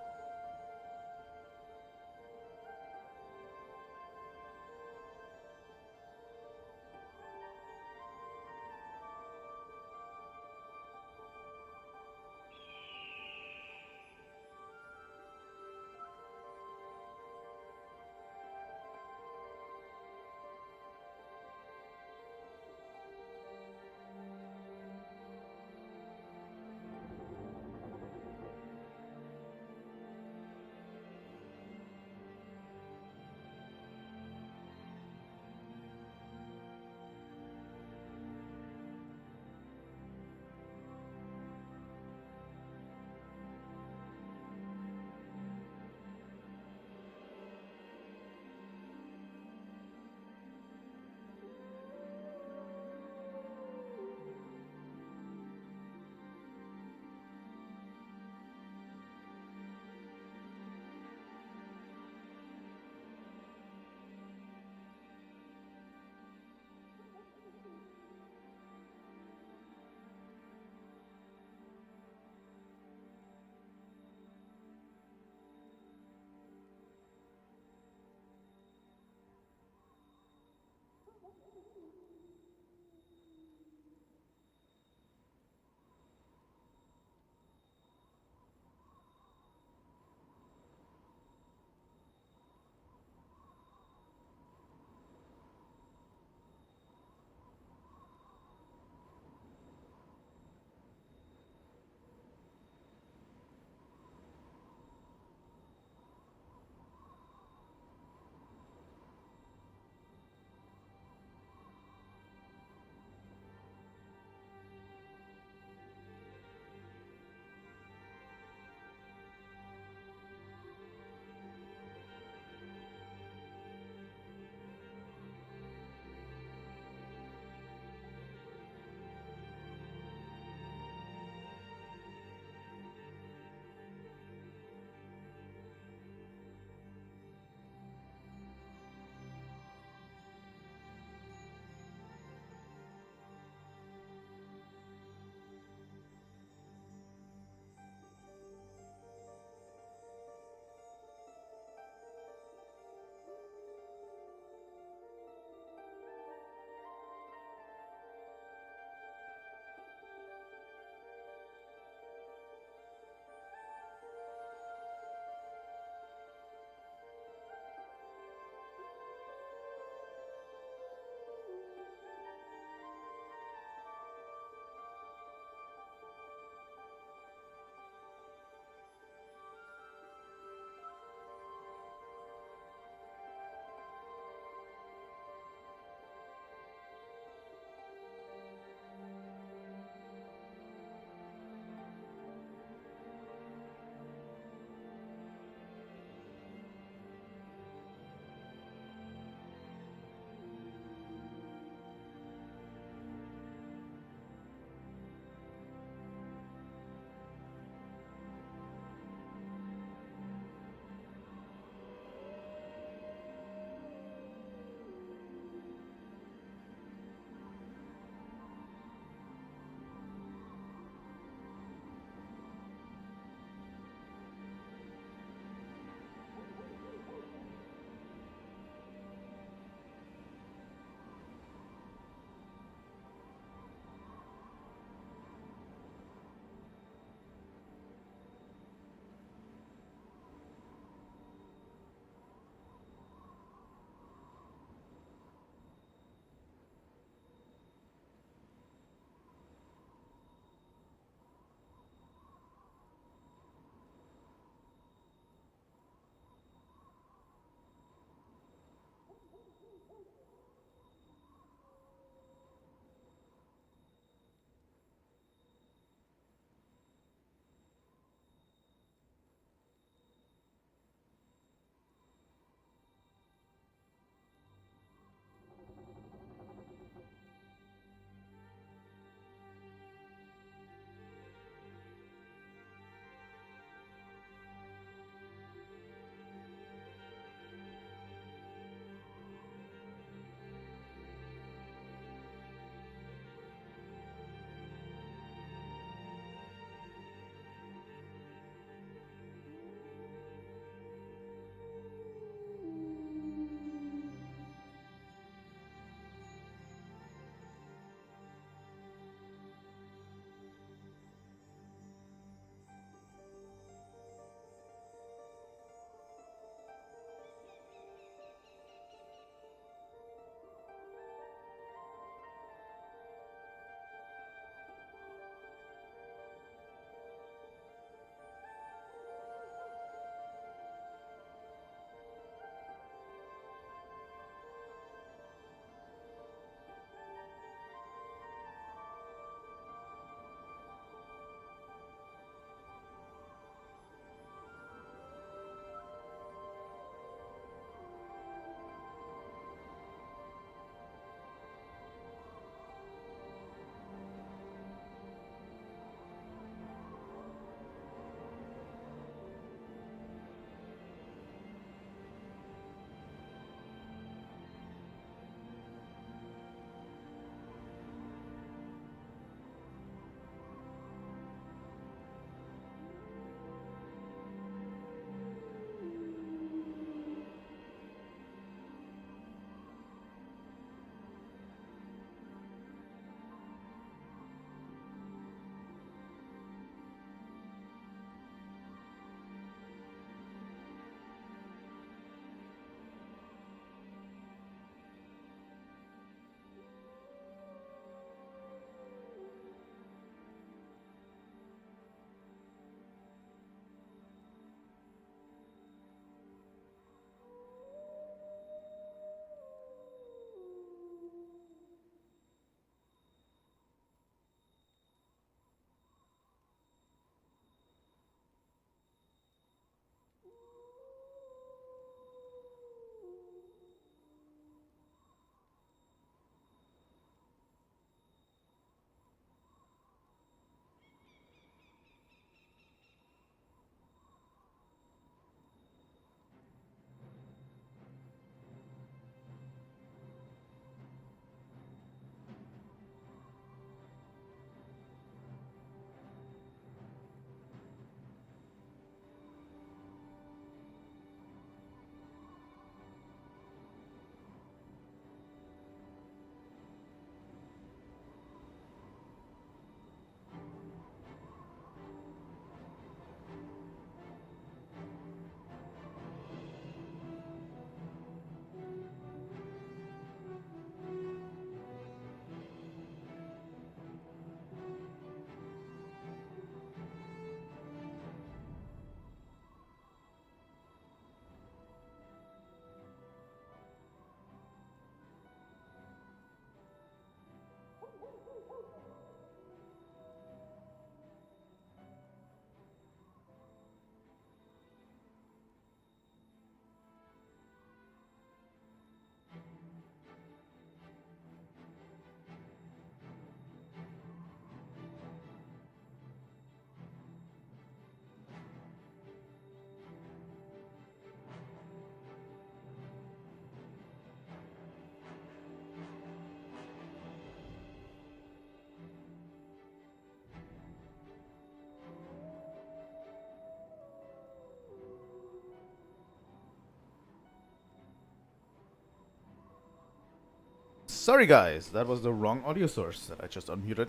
Sorry guys, that was the wrong audio source that I just unmuted.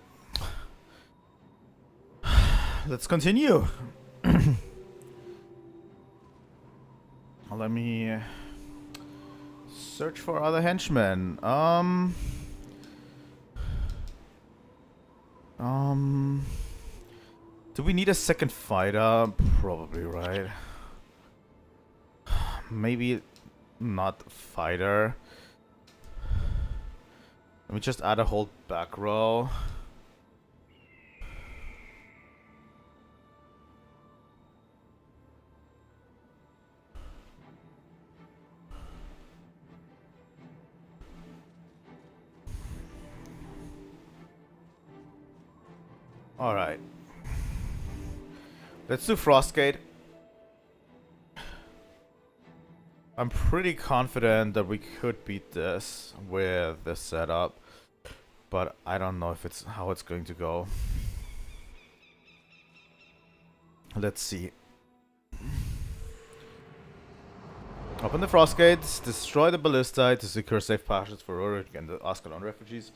Let's continue. Let me search for other henchmen. Do we need a second fighter? Probably, right? Maybe not fighter. Let me just add a whole back row. Alright. Let's do Frostgate. I'm pretty confident that we could beat this with this setup, but I don't know if it's how it's going to go. Let's see. Open the frost gates, destroy the ballista to secure safe passage for Uruk and the Ascalon refugees.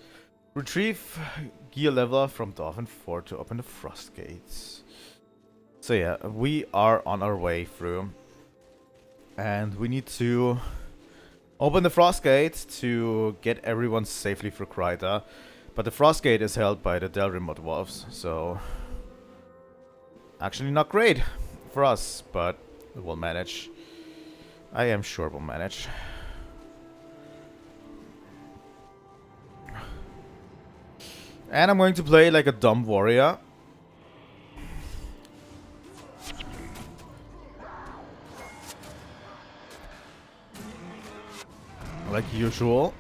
Retrieve gear level from Dolphin Fort to open the frost gates. So yeah, we are on our way through. And we need to open the frost gate to get everyone safely through Kryta. But the frost gate is held by the Delrimod wolves, so actually not great for us, but we'll manage. I am sure we'll manage. And I'm going to play like a dumb warrior. Like usual.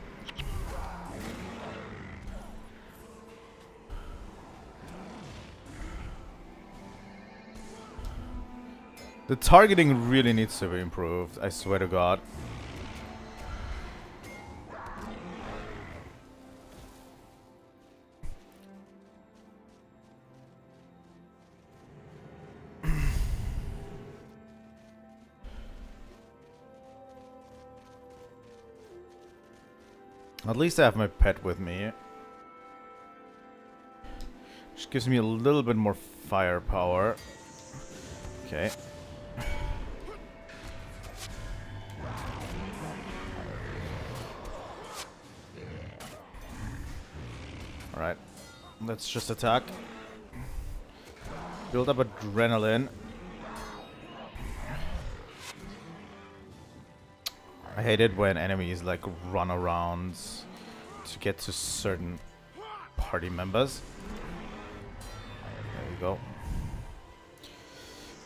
The targeting really needs to be improved, I swear to God. At least I have my pet with me. Which gives me a little bit more firepower. Okay. Alright. Let's just attack. Build up adrenaline. I hate it when enemies like run around to get to certain party members. There we go.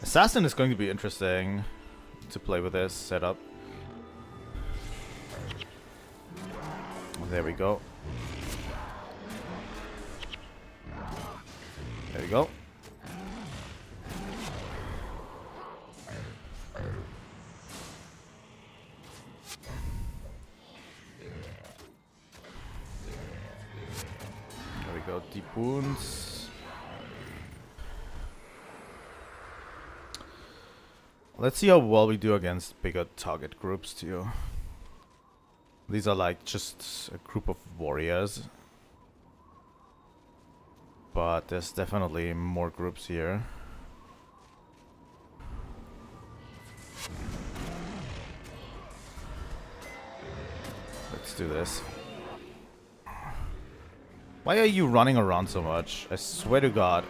Assassin is going to be interesting to play with this setup. There we go. There we go. There we go, deep wounds. Let's see how well we do against bigger target groups too. These are like just a group of warriors. But there's definitely more groups here. Let's do this. Why are you running around so much? I swear to God.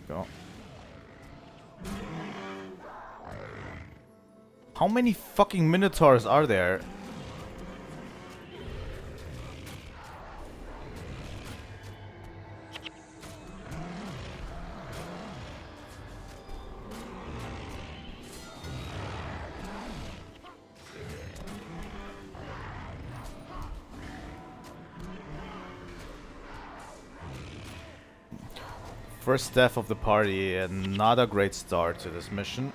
Go. How many fucking minotaurs are there? First death of the party and not a great start to this mission.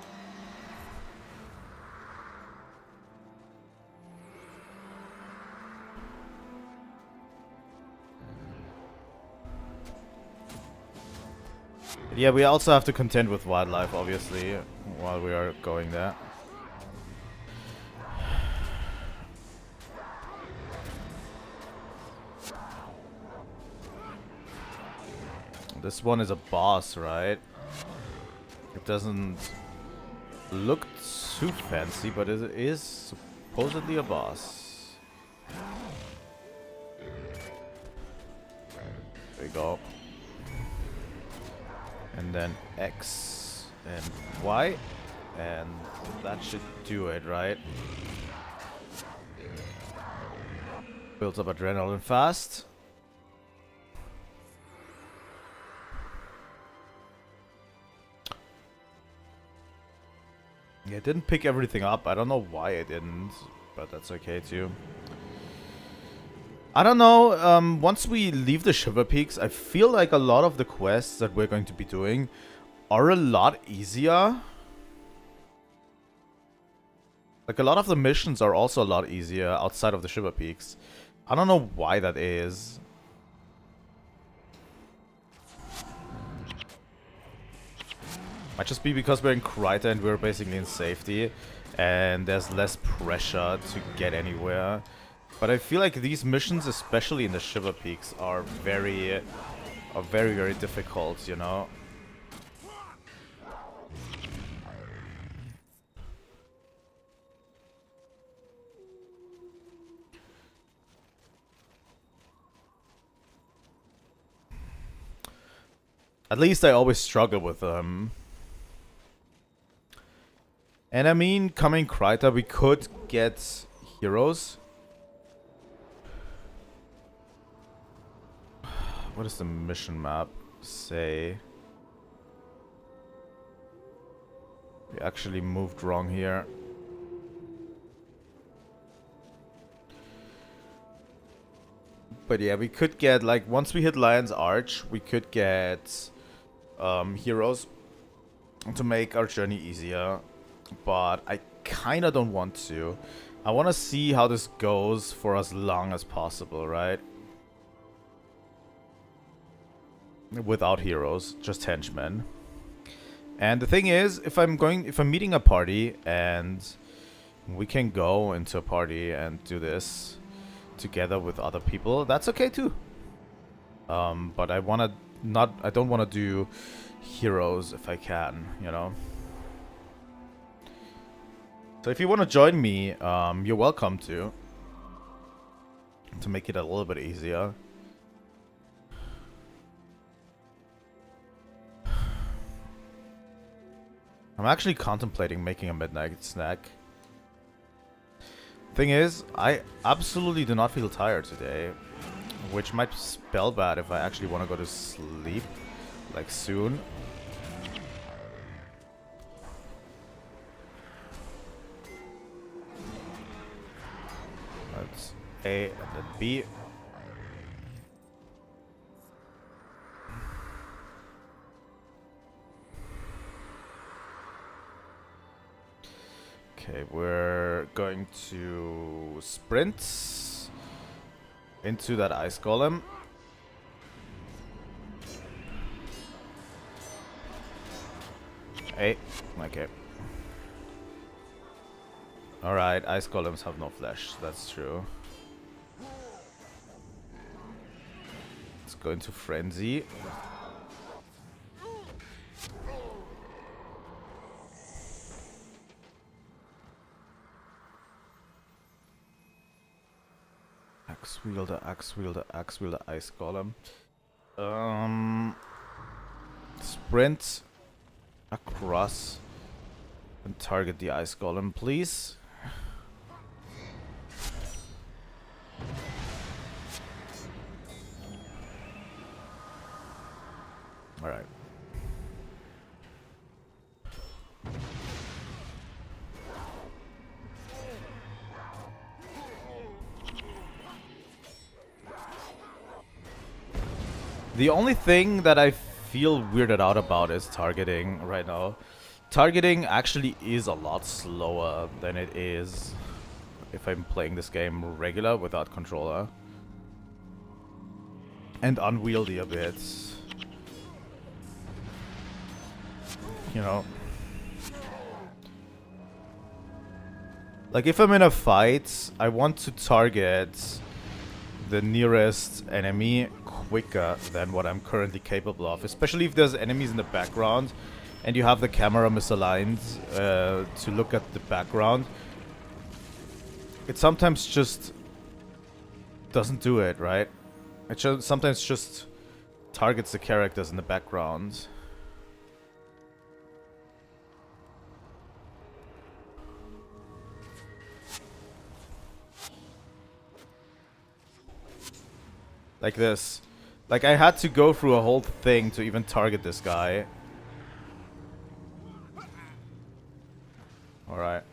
Yeah, we also have to contend with wildlife, obviously, while we are going there. This one is a boss, right? It doesn't look too fancy, but it is supposedly a boss. There we go. And then X and Y. And that should do it, right? Builds up adrenaline fast. Yeah, it didn't pick everything up. I don't know why it didn't, but that's okay too. I don't know, once we leave the Shiverpeaks, I feel like a lot of the quests that we're going to be doing are a lot easier. Like, a lot of the missions are also a lot easier outside of the Shiverpeaks. I don't know why that is. Might just be because we're in Kryta and we're basically in safety, and there's less pressure to get anywhere. But I feel like these missions, especially in the Shiverpeaks, are very, very difficult, you know? At least I always struggle with them. And I mean, coming Kryta, we could get heroes. What does the mission map say? We actually moved wrong here. But yeah, we could get, like, once we hit Lion's Arch, we could get heroes to make our journey easier. But I kind of don't want to. I want to see how this goes for as long as possible, right? Without heroes, just henchmen. And the thing is, if I'm meeting a party and we can go into a party and do this together with other people, that's okay too. But I don't want to do heroes if I can, you know. So if you want to join me, you're welcome to make it a little bit easier. I'm actually contemplating making a midnight snack. Thing is, I absolutely do not feel tired today, which might spell bad if I actually want to go to sleep, like, soon. That's A and then B. Okay, we're going to sprint into that ice golem. Hey, okay. Alright, ice golems have no flesh, that's true. Let's go into frenzy. Axe wielder, ice golem. Sprint across and target the ice golem, please. All right. The only thing that I feel weirded out about is targeting right now. Targeting actually is a lot slower than it is if I'm playing this game regular without controller. And unwieldy a bit. you know. Like, if I'm in a fight, I want to target the nearest enemy quicker than what I'm currently capable of. Especially if there's enemies in the background and you have the camera misaligned to look at the background. It sometimes just doesn't do it, right? It sometimes just targets the characters in the background. Like this. Like, I had to go through a whole thing to even target this guy. Alright.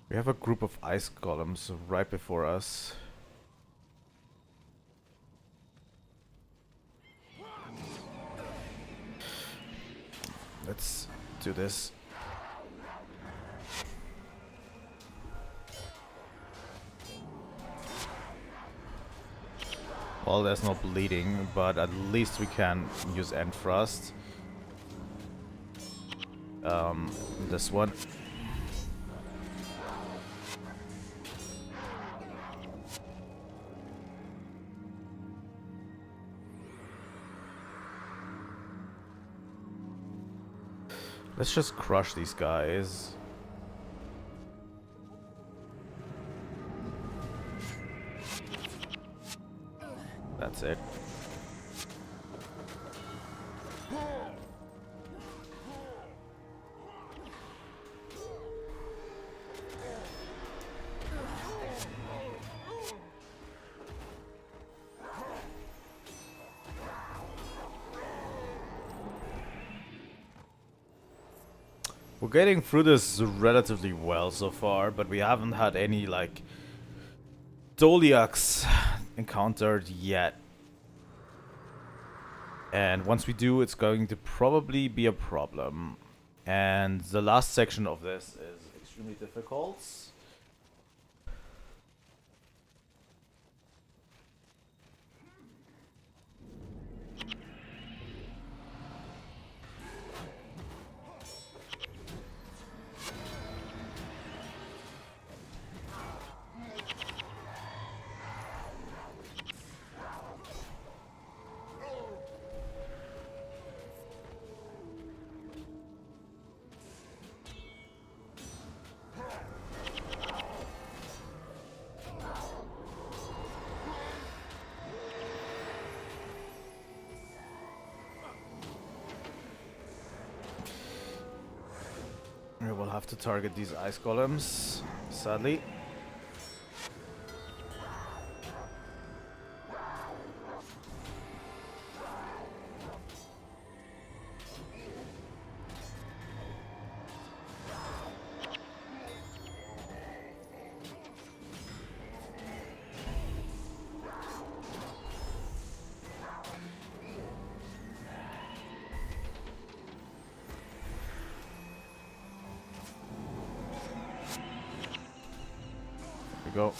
We have a group of ice golems right before us. Let's do this. Well, there's no bleeding, but at least we can use End Thrust. This one. Let's just crush these guys. That's it. We're getting through this relatively well so far, but we haven't had any, like, Doliacs encountered yet. And once we do, it's going to probably be a problem. And the last section of this is extremely difficult. We'll have to target these ice golems, sadly. Go.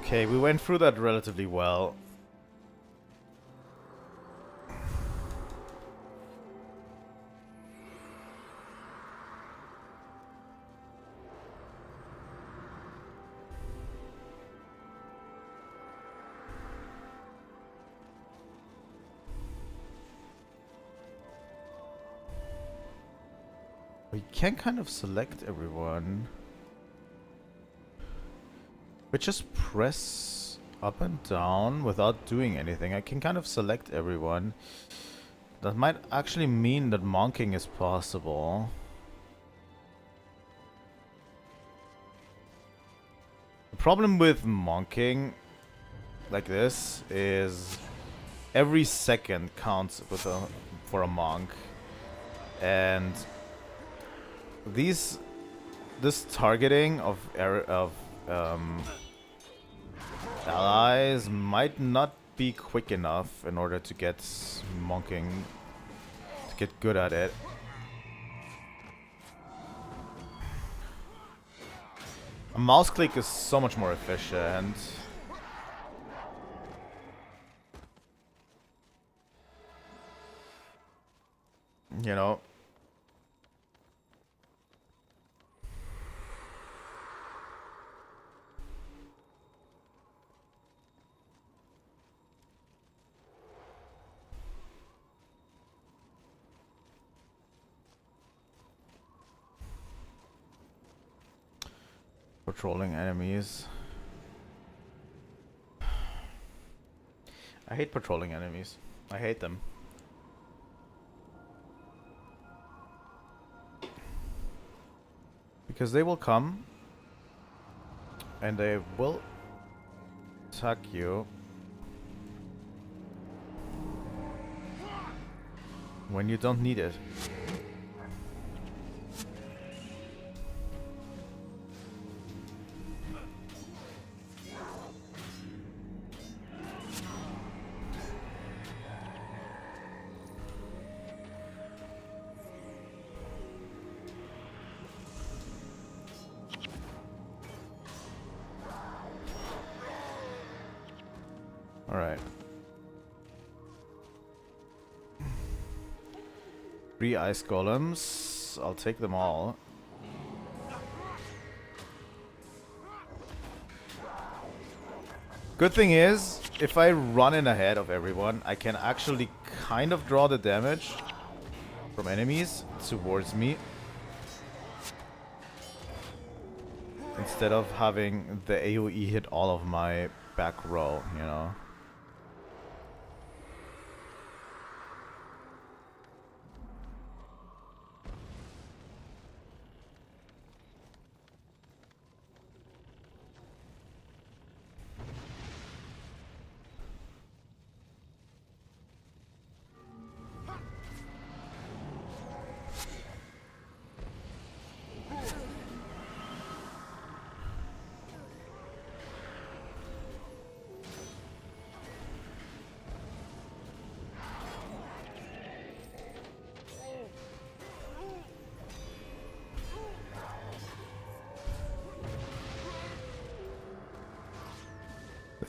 Okay, we went through that relatively well. We can kind of select everyone. We just press up and down without doing anything. I can kind of select everyone. That might actually mean that monking is possible. The problem with monking like this is every second counts with for a monk. And this targeting of allies might not be quick enough in order to get monking, to get good at it. A mouse click is so much more efficient. You know. Patrolling enemies. I hate patrolling enemies. I hate them. Because they will come and they will attack you when you don't need it. Alright. 3 ice golems. I'll take them all. Good thing is, if I run in ahead of everyone, I can actually kind of draw the damage from enemies towards me. Instead of having the AoE hit all of my back row, you know.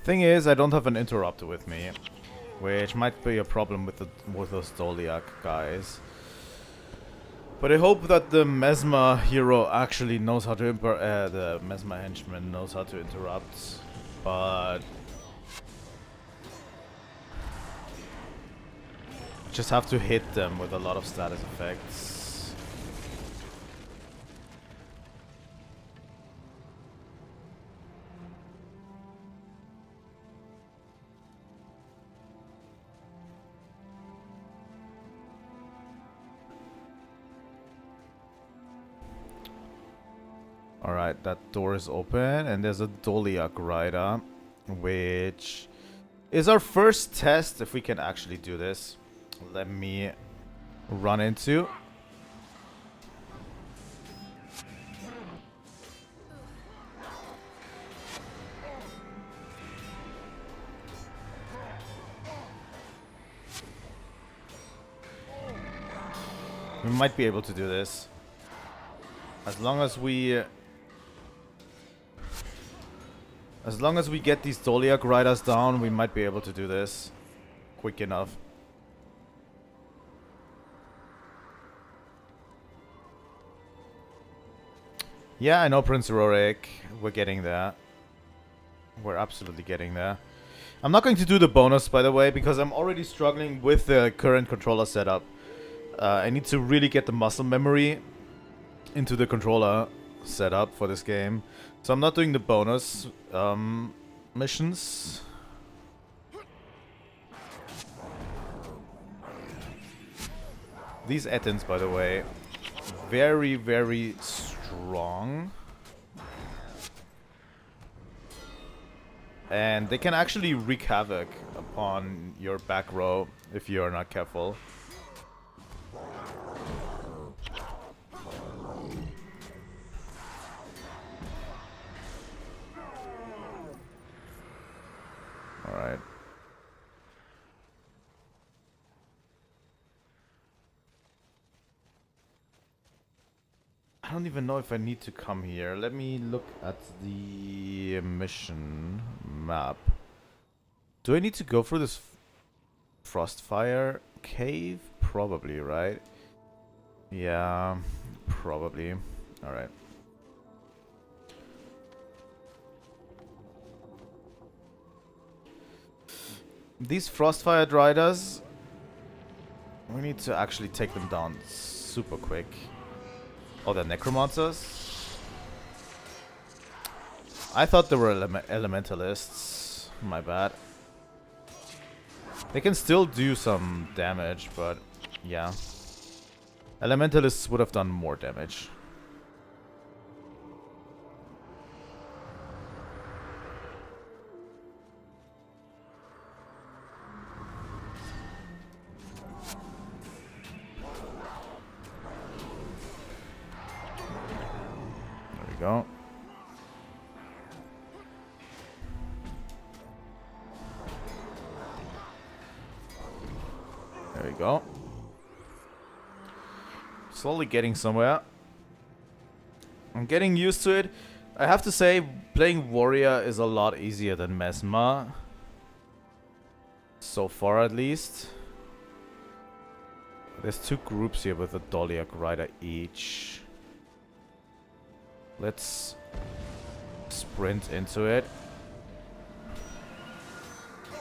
Thing is, I don't have an interrupter with me, which might be a problem with those Doliak guys. But I hope that the Mesma hero actually knows how to the Mesma henchman knows how to interrupt, but just have to hit them with a lot of status effects. Alright, that door is open, and there's a Doliak rider, which is our first test if we can actually do this. Let me run into. We might be able to do this. As long as we get these Doliak riders down, we might be able to do this quick enough. Yeah, I know, Prince Rorik. We're getting there. We're absolutely getting there. I'm not going to do the bonus, by the way, because I'm already struggling with the current controller setup. I need to really get the muscle memory into the controller setup for this game. So I'm not doing the bonus missions. These Ettins, by the way, very, very strong. And they can actually wreak havoc upon your back row if you're not careful. I don't even know if I need to come here. Let me look at the mission map. Do I need to go through this Frostfire cave? Probably, right? Yeah, probably. Alright. These Frostfire Driders, we need to actually take them down super quick. Oh, they're Necromancers? I thought they were Elementalists. My bad. They can still do some damage, but yeah. Elementalists would have done more damage. There we go. There we go. Slowly getting somewhere. I'm getting used to it. I have to say, playing Warrior is a lot easier than Mesma. So far, at least. There's two groups here with a Doliac Rider each. Let's sprint into it.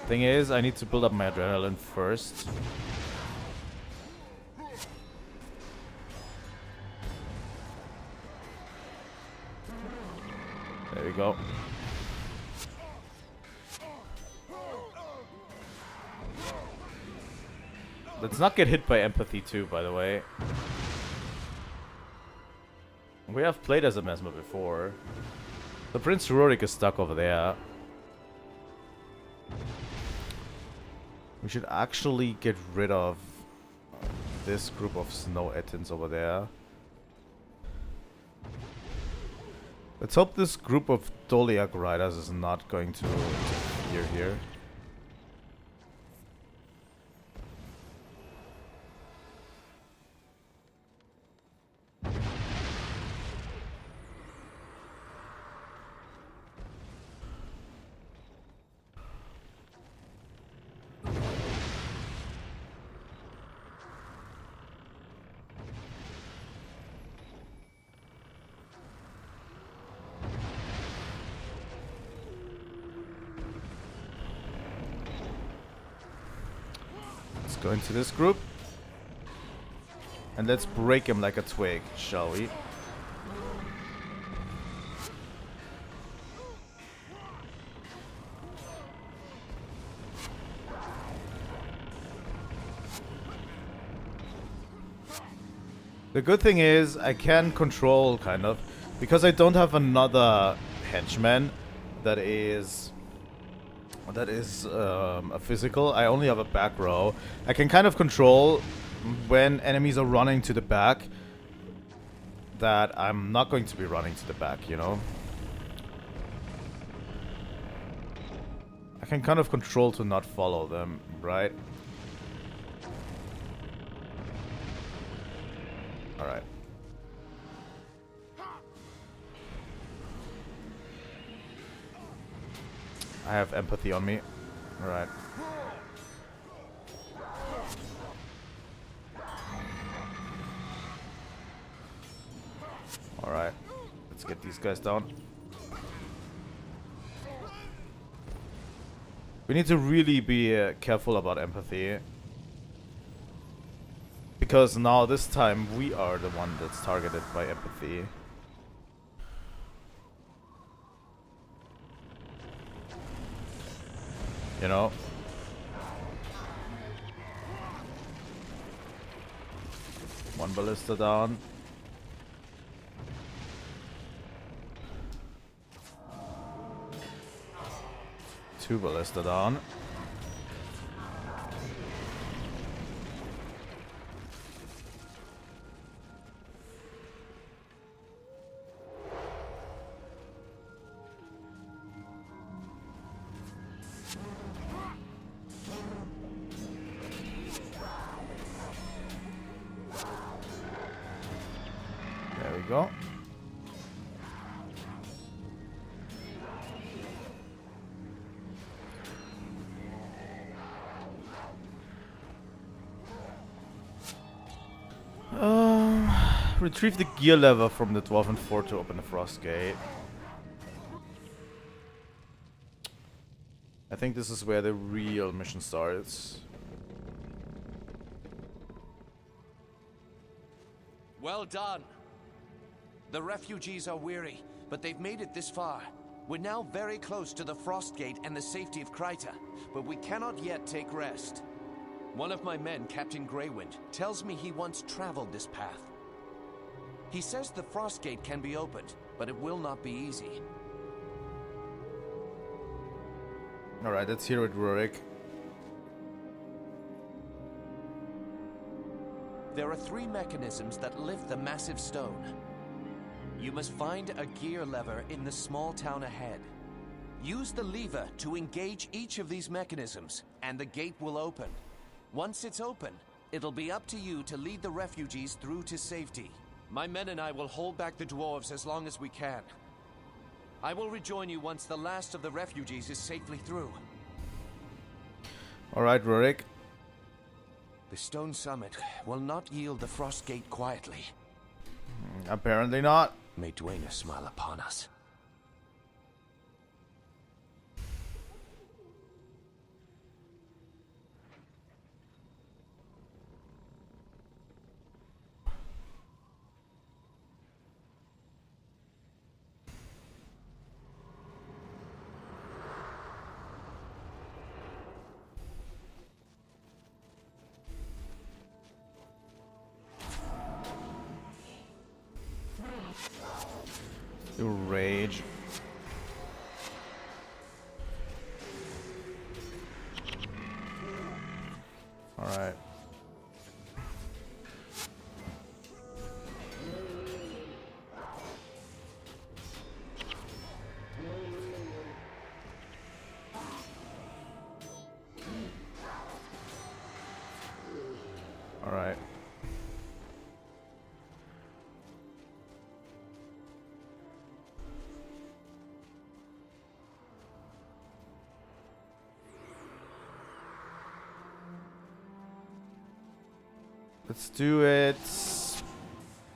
Thing is, I need to build up my adrenaline first. There we go. Let's not get hit by empathy too, by the way. We have played as a Mesmer before. The Prince Rurik is stuck over there. We should actually get rid of this group of Snow Ettins over there. Let's hope this group of Doliac Riders is not going to interfere here. Go into this group. And let's break him like a twig, shall we? The good thing is I can control, kind of, because I don't have another henchman that is a physical. I only have a back row. I can kind of control when enemies are running to the back that I'm not going to be running to the back, you know? I can kind of control to not follow them, right? Alright. I have empathy on me. Alright. Alright. Let's get these guys down. We need to really be careful about empathy. Because now, this time, we are the one that's targeted by empathy. You know? One ballista down. Two ballista down. go. Retrieve the gear lever from the Dwarven Fort to open the Frost Gate. I think this is where the real mission starts. Well done. The refugees are weary, but they've made it this far. We're now very close to the Frost Gate and the safety of Kryta, but we cannot yet take rest. One of my men, Captain Greywind, tells me he once traveled this path. He says the Frost Gate can be opened, but it will not be easy. Alright, let's hear it, Rurik. There are 3 mechanisms that lift the massive stone. You must find a gear lever in the small town ahead. Use the lever to engage each of these mechanisms, and the gate will open. Once it's open, it'll be up to you to lead the refugees through to safety. My men and I will hold back the dwarves as long as we can. I will rejoin you once the last of the refugees is safely through. Alright, Rurik. The stone summit will not yield the Frost Gate quietly. Apparently not. May Dwayne smile upon us. You rage. Alright. Alright. Let's do it.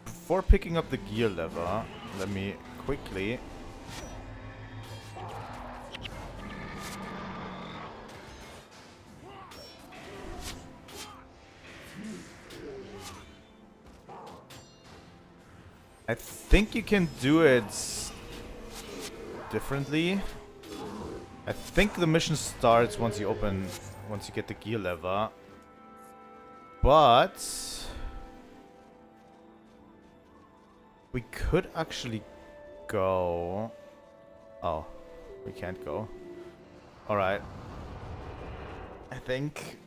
Before picking up the gear lever, let me quickly I think you can do it differently. I think the mission starts once you get the gear lever. But we could actually go. Oh, we can't go. Alright. I think.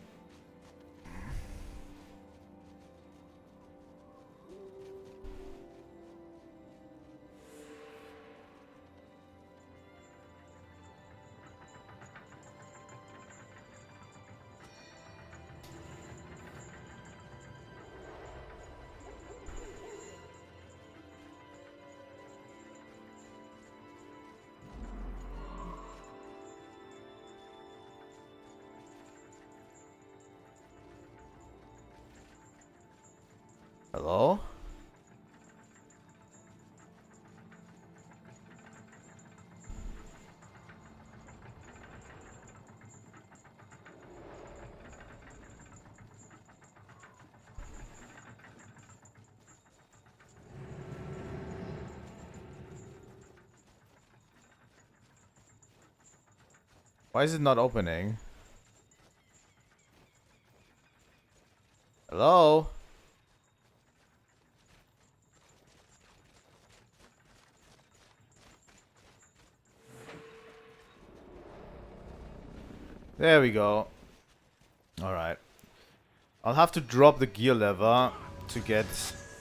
Hello? Why is it not opening? Hello? There we go. Alright. I'll have to drop the gear lever to get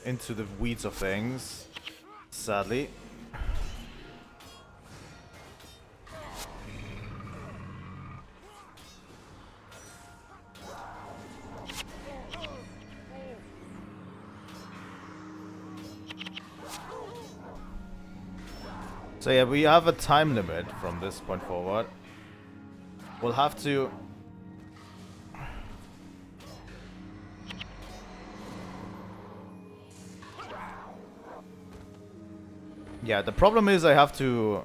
into the weeds of things. Sadly. So yeah, we have a time limit from this point forward. We'll have to... Yeah, the problem is I have to...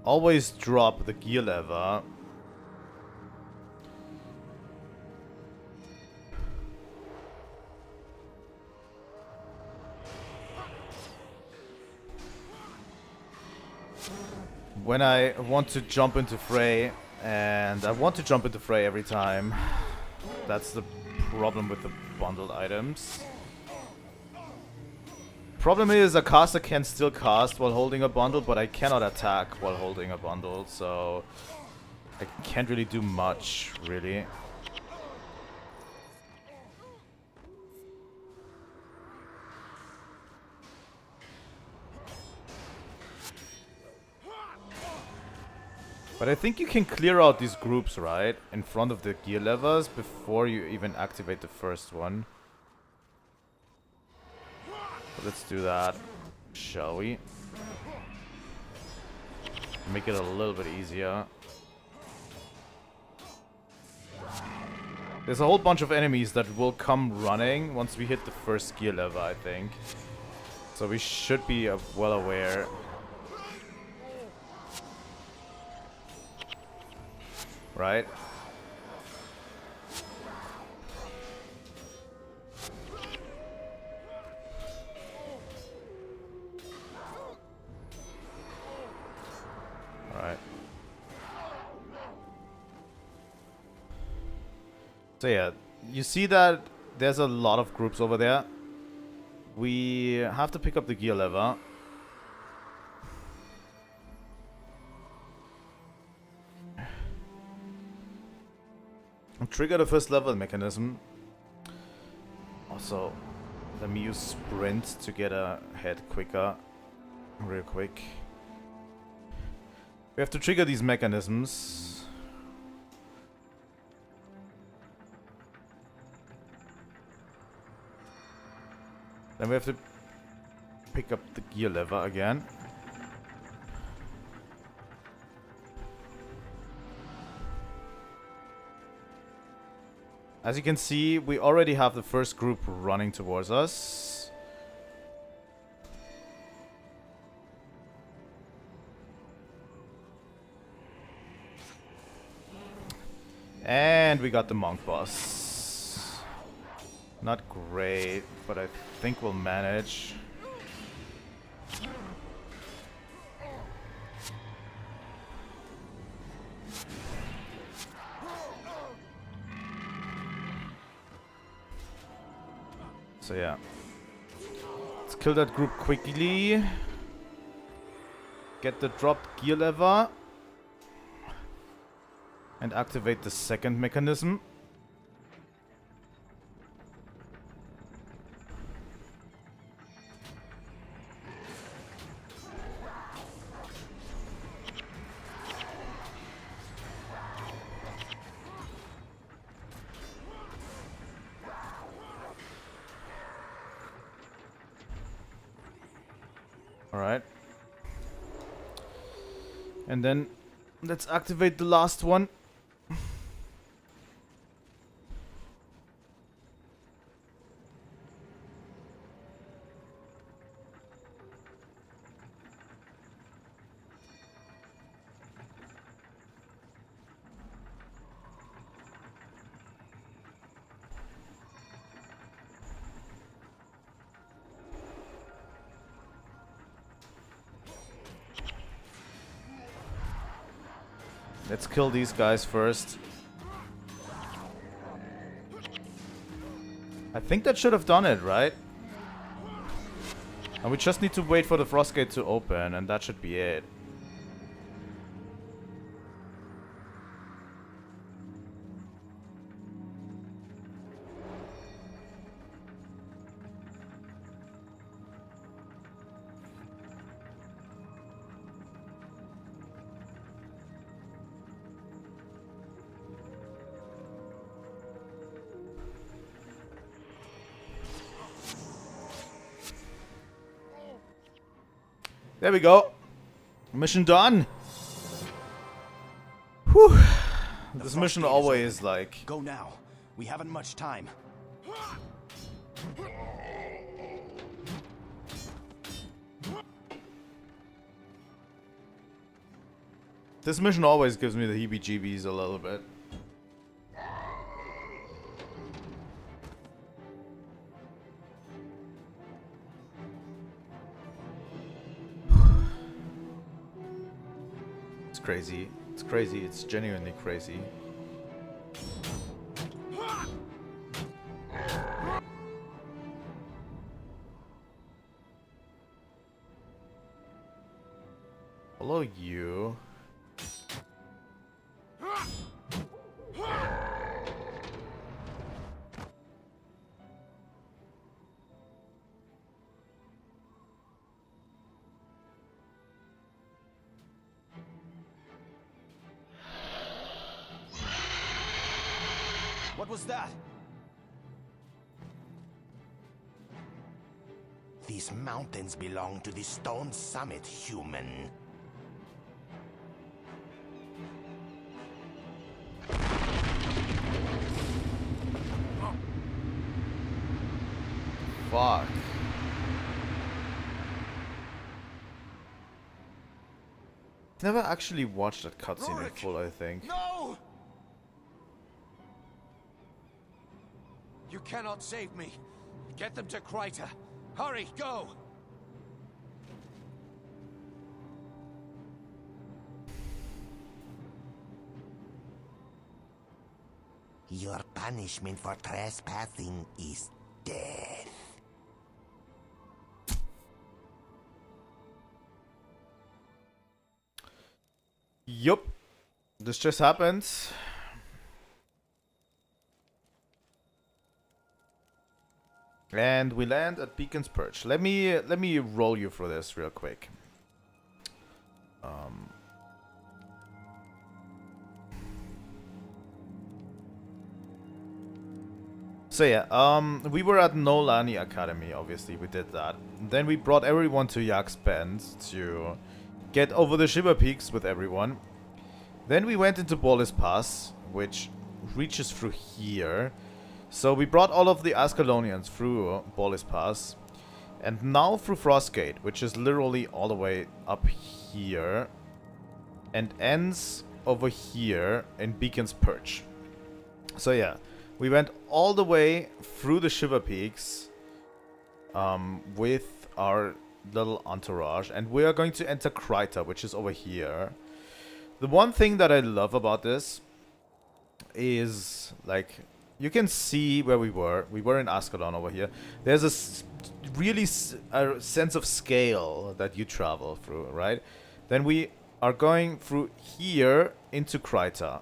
always drop the gear lever. When I want to jump into fray, and I want to jump into fray every time. That's the problem with the bundled items. Problem is, a caster can still cast while holding a bundle, but I cannot attack while holding a bundle, so I can't really do much, really. But I think you can clear out these groups, right? In front of the gear levers before you even activate the first one. So let's do that, shall we? Make it a little bit easier. There's a whole bunch of enemies that will come running once we hit the first gear lever, I think. So we should be well aware. Right? Alright. So yeah, you see that there's a lot of groups over there. We have to pick up the gear lever. Trigger the first level mechanism. Also, let me use sprint to get ahead quicker. Real quick. We have to trigger these mechanisms. Then we have to pick up the gear lever again. As you can see, we already have the first group running towards us. And we got the monk boss. Not great, but I think we'll manage. So yeah, let's kill that group quickly. Get the dropped gear lever. And activate the second mechanism. Alright. And then let's activate the last one. Let's kill these guys first. I think that should have done it, right? And we just need to wait for the frost gate to open, and that should be it. There we go. Mission done. Whew. This mission always like... Go now. We haven't much time. This mission always gives me the heebie-jeebies a little bit. It's crazy. It's crazy. It's genuinely crazy. Hello, you. What was that? These mountains belong to the Stone Summit, human. Fuck. Never actually watched that cutscene in full, I think. No! You cannot save me. Get them to Kryta. Hurry, go! Your punishment for trespassing is death. Yup. This just happened. And we land at Beacon's Perch. Let me roll you through this real quick. So yeah, we were at Nolani Academy, obviously, we did that. Then we brought everyone to Yak's Bend to get over the Shiverpeaks with everyone. Then we went into Bolis Pass, which reaches through here. So we brought all of the Ascalonians through Bolis Pass. And now through Frostgate, which is literally all the way up here. And ends over here in Beacon's Perch. So yeah. We went all the way through the Shiverpeaks with our little entourage, and we are going to enter Kryta, which is over here. The one thing that I love about this is, like, you can see where we were. We were in Ascalon over here. There's a really a sense of scale that you travel through, right? Then we are going through here into Kryta.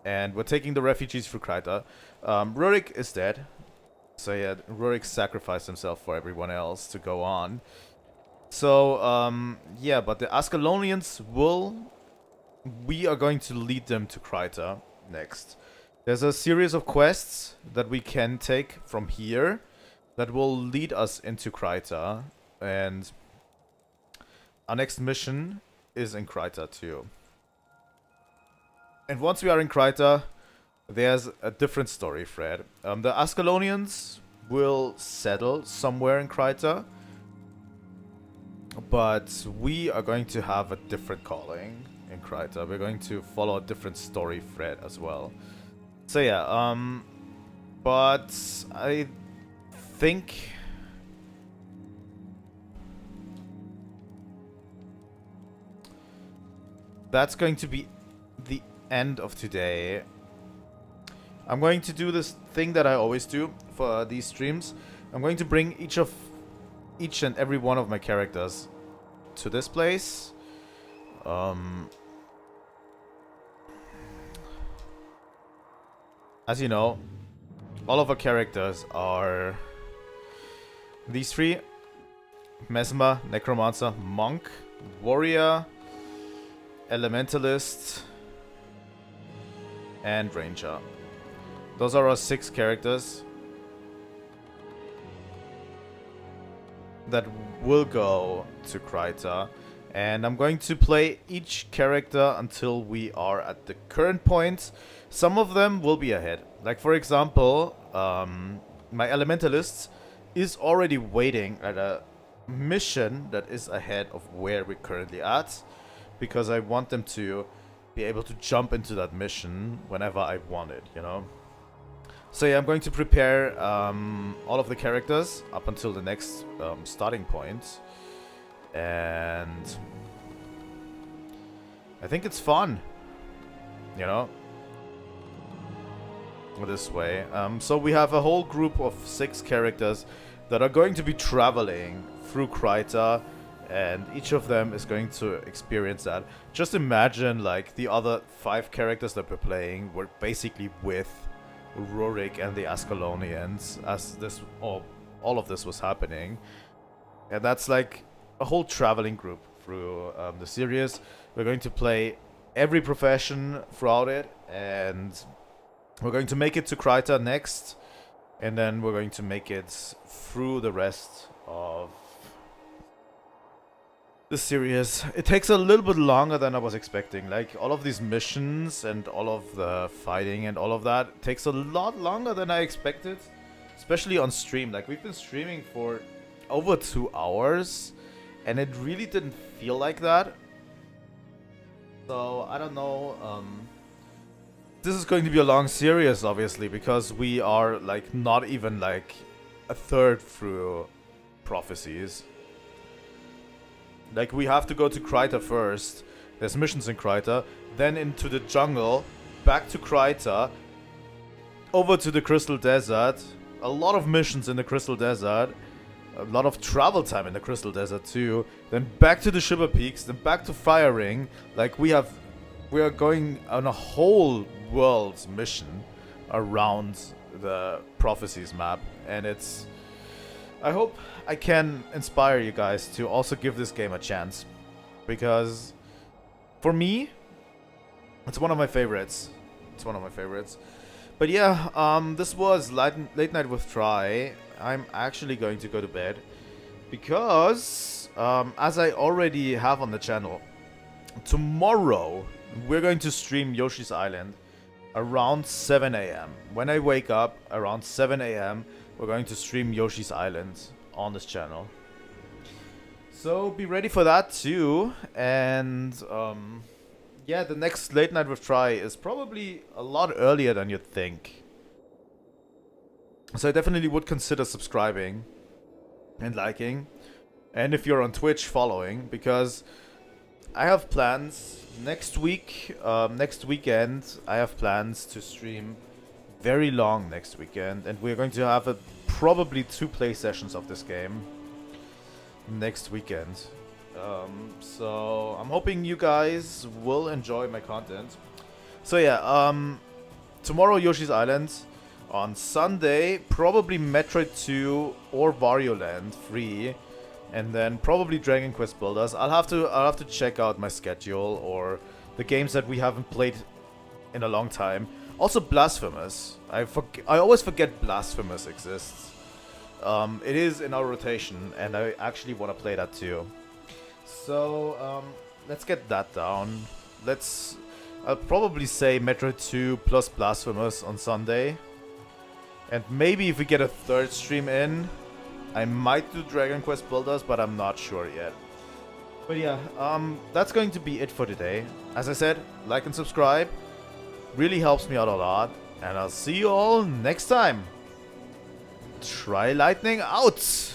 And we're taking the refugees through Kryta. Rurik is dead. So yeah, Rurik sacrificed himself for everyone else to go on. So, yeah, but the Ascalonians we are going to lead them to Kryta next. There's a series of quests that we can take from here that will lead us into Kryta. And our next mission is in Kryta too. And once we are in Kryta, there's a different story thread. The Ascalonians will settle somewhere in Kryta, but we are going to have a different calling in Kryta. We're going to follow a different story thread as well. So yeah, but I think that's going to be the end of today. I'm going to do this thing that I always do for these streams. I'm going to bring each and every one of my characters to this place. As you know, all of our characters are these three: Mesmer, Necromancer, Monk, Warrior, Elementalist, and Ranger. Those are our 6 characters. that will go to Kryta. And I'm going to play each character until we are at the current point. Some of them will be ahead. Like, for example, my Elementalist is already waiting at a mission that is ahead of where we're currently at, because I want them to be able to jump into that mission whenever I want it, you know? So yeah, I'm going to prepare all of the characters up until the next starting point. And I think it's fun, you know, this way. So we have a whole group of 6 characters that are going to be traveling through Kryta, and each of them is going to experience that. Just imagine, like, the other 5 characters that we're playing were basically with Rurik and the Ascalonians as this all of this was happening. And that's like a whole traveling group through the series. We're going to play every profession throughout it, and we're going to make it to Kryta next, and then we're going to make it through the rest of the series. It takes a little bit longer than I was expecting. Like, all of these missions and all of the fighting and all of that takes a lot longer than I expected, especially on stream. Like, we've been streaming for over 2 hours, and it really didn't feel like that. So, I don't know. This is going to be a long series, obviously, because we are, like, not even, like, a third through Prophecies. Like, we have to go to Kryta first. There's missions in Kryta. Then into the jungle. Back to Kryta. Over to the Crystal Desert. A lot of missions in the Crystal Desert. A lot of travel time in the Crystal Desert too. Then back to the Shiverpeaks. Then back to Fire Ring. Like, we are going on a whole world's mission around the Prophecies map. And it's... I hope I can inspire you guys to also give this game a chance, because for me, it's one of my favorites. It's one of my favorites. But yeah, this was Late Night with Try. I'm actually going to go to bed because, as I already have on the channel, tomorrow we're going to stream Yoshi's Island around 7 a.m. When I wake up around 7 a.m., we're going to stream Yoshi's Island on this channel. So be ready for that too. And yeah, the next Late Night with Try is probably a lot earlier than you'd think. So I definitely would consider subscribing and liking. And if you're on Twitch, following, because I have plans next week, next weekend. I have plans to stream very long next weekend, and we're going to have probably 2 play sessions of this game next weekend. So I'm hoping you guys will enjoy my content. So yeah, tomorrow Yoshi's Island. On Sunday, probably Metroid 2 or Wario Land 3, and then probably Dragon Quest Builders. I'll have to check out my schedule or the games that we haven't played in a long time. Also Blasphemous. I always forget Blasphemous exists. It is in our rotation, and I actually want to play that too. So let's get that down. I'll probably say Metroid 2 plus Blasphemous on Sunday. And maybe if we get a 3rd stream in, I might do Dragon Quest Builders, but I'm not sure yet. But yeah, that's going to be it for today. As I said, like and subscribe. Really helps me out a lot. And I'll see you all next time. Trilightning out!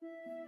you.